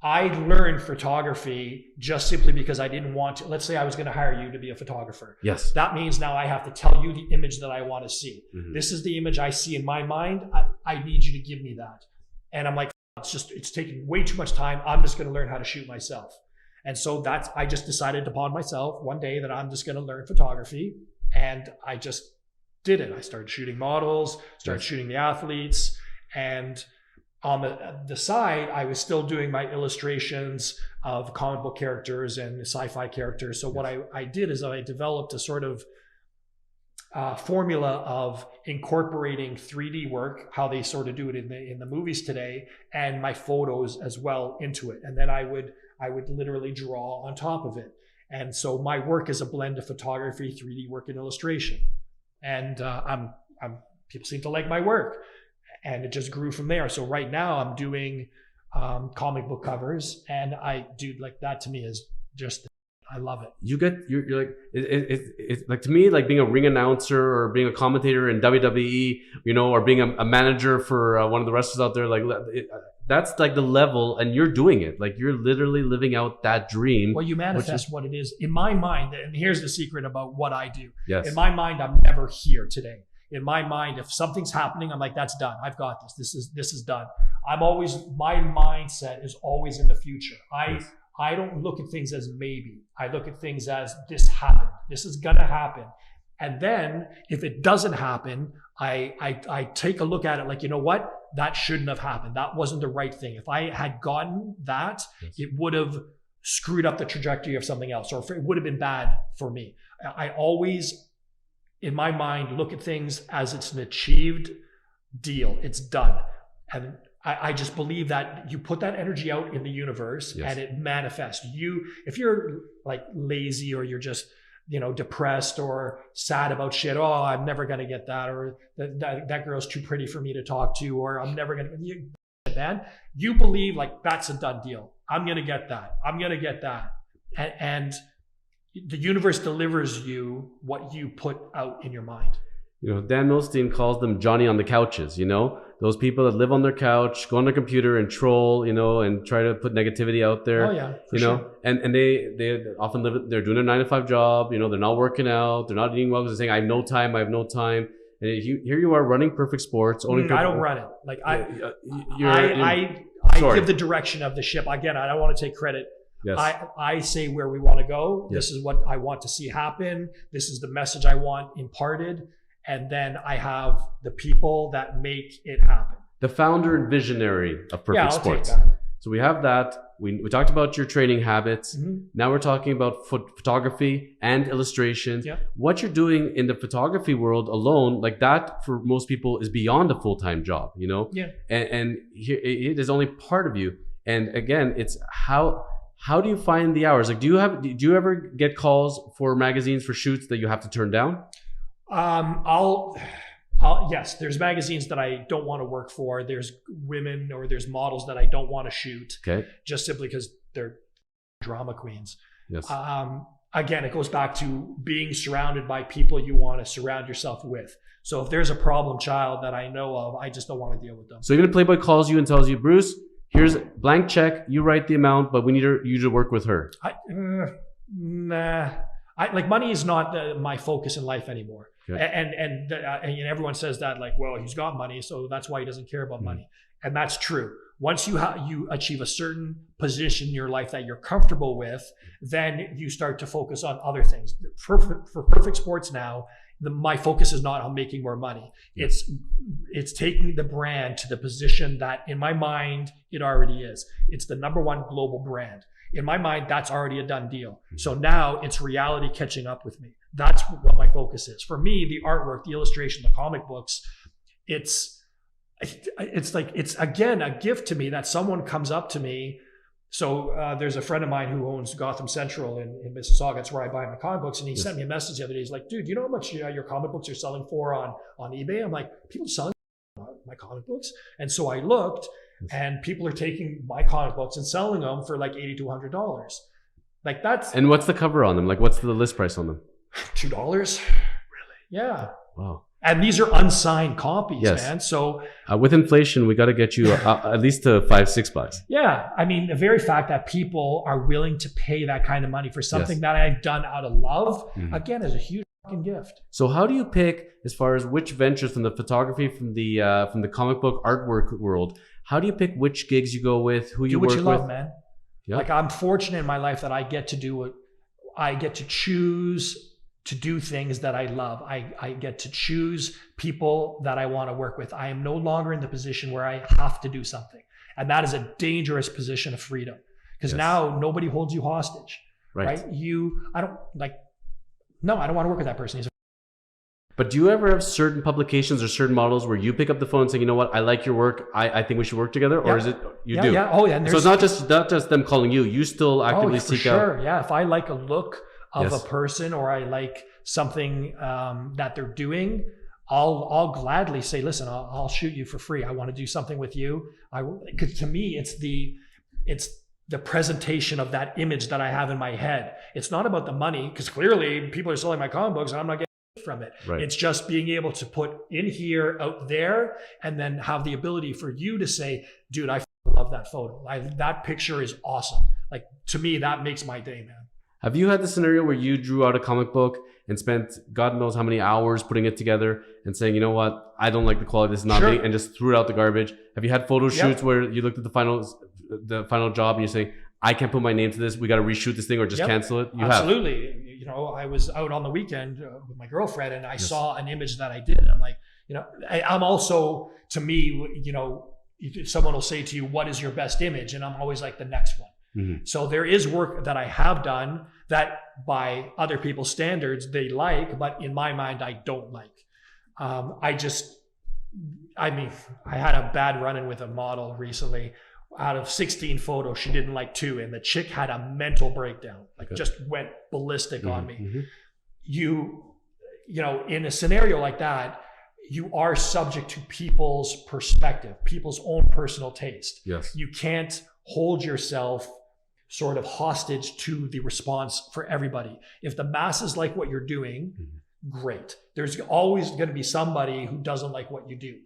I learned photography just simply because I didn't want to. Let's say I was going to hire you to be a photographer. Yes. That means now I have to tell you the image that I want to see. Mm-hmm. This is the image I see in my mind. I need you to give me that. And I'm like, it's taking way too much time. I'm just going to learn how to shoot myself. And so I just decided upon myself one day that I'm just going to learn photography. And I just did it. I started shooting models, started shooting the athletes, and on the side, I was still doing my illustrations of comic book characters and sci-fi characters. So what I did is I developed a sort of formula of incorporating 3D work, how they sort of do it in the movies today, and my photos as well into it. And then I would literally draw on top of it. And so my work is a blend of photography, 3D work, and illustration. And people seem to like my work. And it just grew from there. So right now I'm doing comic book covers, and I do like that. To me is just, I love it. You're like, it's like, to me, like being a ring announcer or being a commentator in WWE, or being a manager for one of the wrestlers out there, like that's like the level, and you're doing it. Like you're literally living out that dream. Well, you manifest what it is. In my mind, and here's the secret about what I do. Yes. In my mind, I'm never here today. In my mind, if something's happening, I'm like, that's done. I've got this. This is done. My mindset is always in the future. I don't look at things as maybe. I look at things as this happened. This is gonna happen. And then if it doesn't happen, I take a look at it like, you know what? that shouldn't have happened. That wasn't the right thing. If I had gotten that, it would have screwed up the trajectory of something else, or it would have been bad for me. I always, in my mind, look at things as it's an achieved deal. It's done. And I just believe that you put that energy out in the universe and it manifests. If you're like lazy, or you're just, depressed or sad about shit, oh, I'm never going to get that, or that girl's too pretty for me to talk to, or I'm never going to, man, you believe like that's a done deal. I'm going to get that. I'm going to get that. And the universe delivers you what you put out in your mind. Dan Milstein calls them Johnny on the couches, those people that live on their couch, go on their computer and troll, and try to put negativity out there. Oh yeah, for sure. And they often they're doing a 9-to-5 job, they're not working out, they're not eating well because they're saying, I have no time. And here you are running Perfect Sports. I don't run it. Like I give the direction of the ship. Again, I don't want to take credit. Yes. I say where we want to go. Yes. This is what I want to see happen. This is the message I want imparted. And then I have the people that make it happen. The founder and visionary of Perfect Sports. Take that. So we have that. We talked about your training habits. Mm-hmm. Now we're talking about photography and illustration. Yeah. What you're doing in the photography world alone, like that for most people is beyond a full-time job, Yeah. And here, it is only part of you. And again, it's how do you find the hours? Like, do you ever get calls for magazines for shoots that you have to turn down? Yes, there's magazines that I don't want to work for. There's women or there's models that I don't want to shoot. Okay. Just simply because they're drama queens. Yes. Again, it goes back to being surrounded by people you want to surround yourself with. So if there's a problem child that I know of, I just don't want to deal with them. So even if Playboy calls you and tells you, Bruce, here's a blank check, you write the amount, but we need you to work with her. Nah. Money is not my focus in life anymore. Okay. And everyone says that like, well, he's got money, so that's why he doesn't care about money. And that's true. Once you achieve a certain position in your life that you're comfortable with, then you start to focus on other things. For Perfect Sports now, my focus is not on making more money. It's taking the brand to the position that in my mind, it already is. It's the #1 global brand. In my mind, that's already a done deal. So now it's reality catching up with me. That's what my focus is. For me, the artwork, the illustration, the comic books, it's again a gift to me that someone comes up to me. So there's a friend of mine who owns Gotham Central in Mississauga. It's where I buy my comic books. And he sent me a message the other day. He's like, dude, you know how much your comic books are selling for on eBay? I'm like, people selling my comic books? And so I looked, and people are taking my comic books and selling them for like $80 to $100. Like that's. And what's the cover on them? Like, what's the list price on them? $2. Really? Yeah. Wow. And these are unsigned copies, man. So with inflation, we got to get you at least to $5-6. Yeah. I mean, the very fact that people are willing to pay that kind of money for something that I've done out of love, again, is a huge fucking gift. So how do you pick, as far as which ventures from the photography, from the comic book artwork world, how do you pick which gigs you go with, who you work with? Do what you love, man. Yep. Like I'm fortunate in my life that I get to do what I get to choose to do things that I love. I get to choose people that I want to work with. I am no longer in the position where I have to do something. And that is a dangerous position of freedom, because now nobody holds you hostage, right? I don't want to work with that person. But do you ever have certain publications or certain models where you pick up the phone and say, you know what, I like your work, I think we should work together? Or is it you do? Yeah. Oh, yeah. So it's not just them calling you. You still actively seek out. Sure. Yeah. If I like a look of a person, or I like something that they're doing, I'll gladly say, listen, I'll shoot you for free. I want to do something with you. Because to me, it's the presentation of that image that I have in my head. It's not about the money, because clearly people are selling my comic books and I'm not getting from it. Right. It's just being able to put in here, out there, and then have the ability for you to say, dude, I love that photo. That picture is awesome. Like, to me, that makes my day, man. Have you had the scenario where you drew out a comic book and spent God knows how many hours putting it together and saying, you know what, I don't like the quality, this is not me, and just threw it out the garbage? Have you had photo shoots where you looked at the final job and you say, I can't put my name to this. We got to reshoot this thing or just cancel it. You absolutely. have. You know, I was out on the weekend with my girlfriend, and I saw an image that I did, and I'm like, you know, I'm also, to me, you know, someone will say to you, what is your best image? And I'm always like, the next one. Mm-hmm. So there is work that I have done that by other people's standards they like, but in my mind I don't like. I had a bad run-in with a model recently. Out of 16 photos, she didn't like 2, and the chick had a mental breakdown, like just went ballistic on me. Mm-hmm. You know, in a scenario like that, you are subject to people's perspective, people's own personal taste. Yes. You can't hold yourself sort of hostage to the response for everybody. If the masses like what you're doing, great. There's always going to be somebody who doesn't like what you do.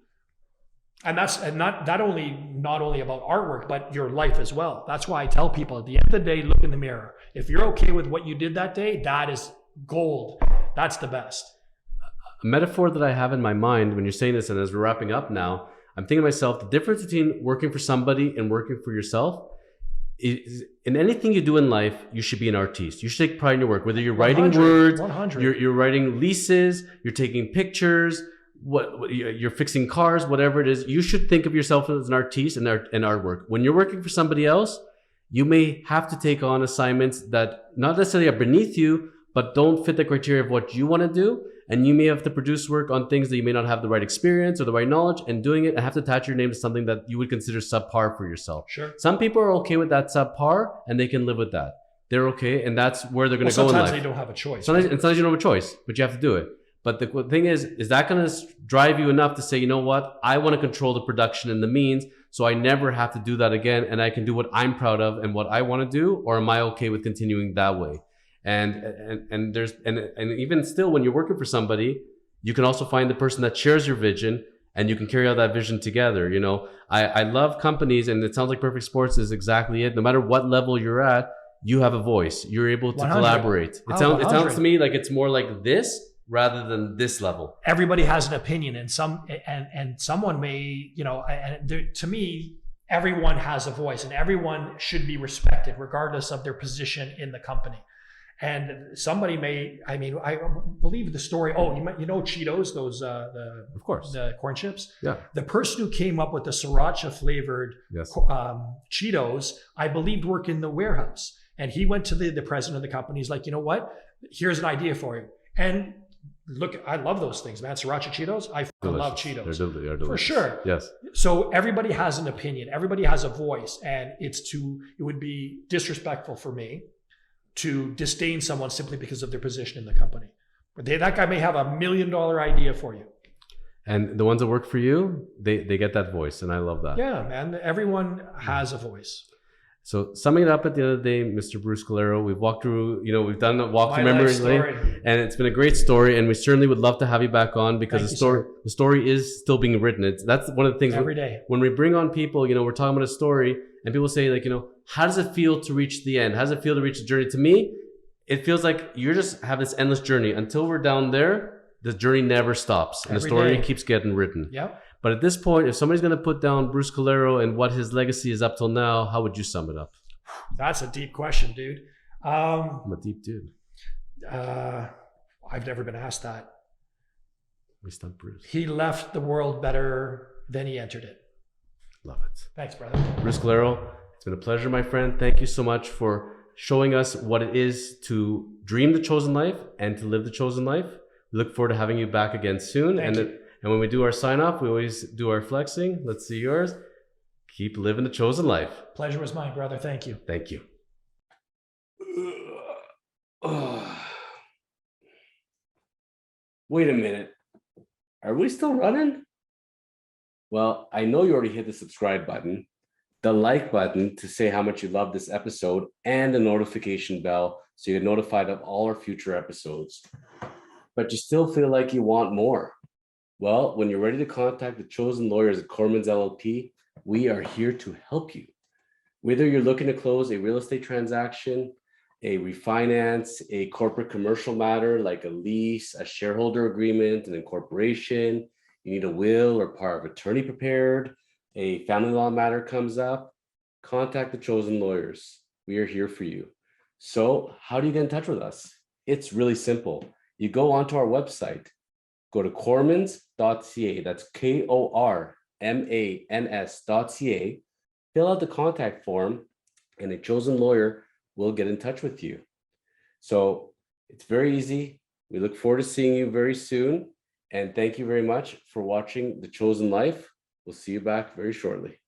And that's not only about artwork, but your life as well. That's why I tell people at the end of the day, look in the mirror. If you're okay with what you did that day, that is gold. That's the best. A metaphor that I have in my mind when you're saying this, and as we're wrapping up now, I'm thinking to myself, the difference between working for somebody and working for yourself is, in anything you do in life, you should be an artiste. You should take pride in your work, whether you're writing words, you're writing leases, you're taking pictures, what you're fixing cars, whatever it is. You should think of yourself as an artiste and artwork. When you're working for somebody else, you may have to take on assignments that not necessarily are beneath you, but don't fit the criteria of what you want to do. And you may have to produce work on things that you may not have the right experience or the right knowledge, and doing it and have to attach your name to something that you would consider subpar for yourself. Sure. Some people are okay with that subpar and they can live with that. They're okay, and that's where they're going to go in life. Sometimes they don't have a choice. Sometimes you don't have a choice, but you have to do it. But the thing is that going to drive you enough to say, you know what, I want to control the production and the means, so I never have to do that again, and I can do what I'm proud of and what I want to do, or am I okay with continuing that way? And there's even still, when you're working for somebody, you can also find the person that shares your vision, and you can carry out that vision together. You know, I love companies, and it sounds like Perfect Sports is exactly it. No matter what level you're at, you have a voice. You're able to 100. Collaborate. It sounds to me like it's more like this rather than this level. Everybody has an opinion, and someone may, you know, to me, everyone has a voice, and everyone should be respected regardless of their position in the company. And somebody may, I mean, I believe the story. Oh, you know Cheetos, those of course, the corn chips. Yeah. The person who came up with the sriracha flavored Cheetos, I believe, worked in the warehouse. And he went to the president of the company. He's like, you know what? Here's an idea for you. And look, I love those things, man. Sriracha Cheetos. I love Cheetos. They're delicious. For sure. Yes. So everybody has an opinion. Everybody has a voice, and it would be disrespectful for me to disdain someone simply because of their position in the company. That guy may have $1 million idea for you. And the ones that work for you, they get that voice, and I love that. Yeah, man. Everyone has a voice. So summing it up at the end of the day, Mr. Bruce Colero, we've walked through, we've done a walk through memory lane, and it's been a great story, and we certainly would love to have you back on, because the story is still being written. That's one of the things every day. When we bring on people, we're talking about a story, and people say, like, how does it feel to reach the end? How does it feel to reach the journey? To me, it feels like you just have this endless journey. Until we're down there, the journey never stops, and the story keeps getting written. Yep. But at this point, if somebody's going to put down Bruce Colero and what his legacy is up till now, how would you sum it up? That's a deep question, dude. I'm a deep dude. I've never been asked that. We stumped Bruce. He left the world better than he entered it. Love it. Thanks, brother. Bruce Colero, it's been a pleasure, my friend. Thank you so much for showing us what it is to dream the chosen life and to live the chosen life. We look forward to having you back again soon. And when we do our sign off, we always do our flexing. Let's see yours. Keep living the chosen life. Pleasure was mine, brother. Thank you. Thank you. Wait a minute. Are we still running? Well, I know you already hit the subscribe button, the like button to say how much you love this episode, and the notification bell so you get notified of all our future episodes. But you still feel like you want more. Well, when you're ready to contact the chosen lawyers at Kormans LLP, we are here to help you. Whether you're looking to close a real estate transaction, a refinance, a corporate commercial matter like a lease, a shareholder agreement, an incorporation, you need a will or power of attorney prepared, a family law matter comes up, contact the chosen lawyers. we are here for you. So how do you get in touch with us? It's really simple. You go onto our website, go to kormans.ca, that's KORMANS.ca, fill out the contact form, and a chosen lawyer will get in touch with you. So it's very easy. We look forward to seeing you very soon. And thank you very much for watching The Chosen Life. We'll see you back very shortly.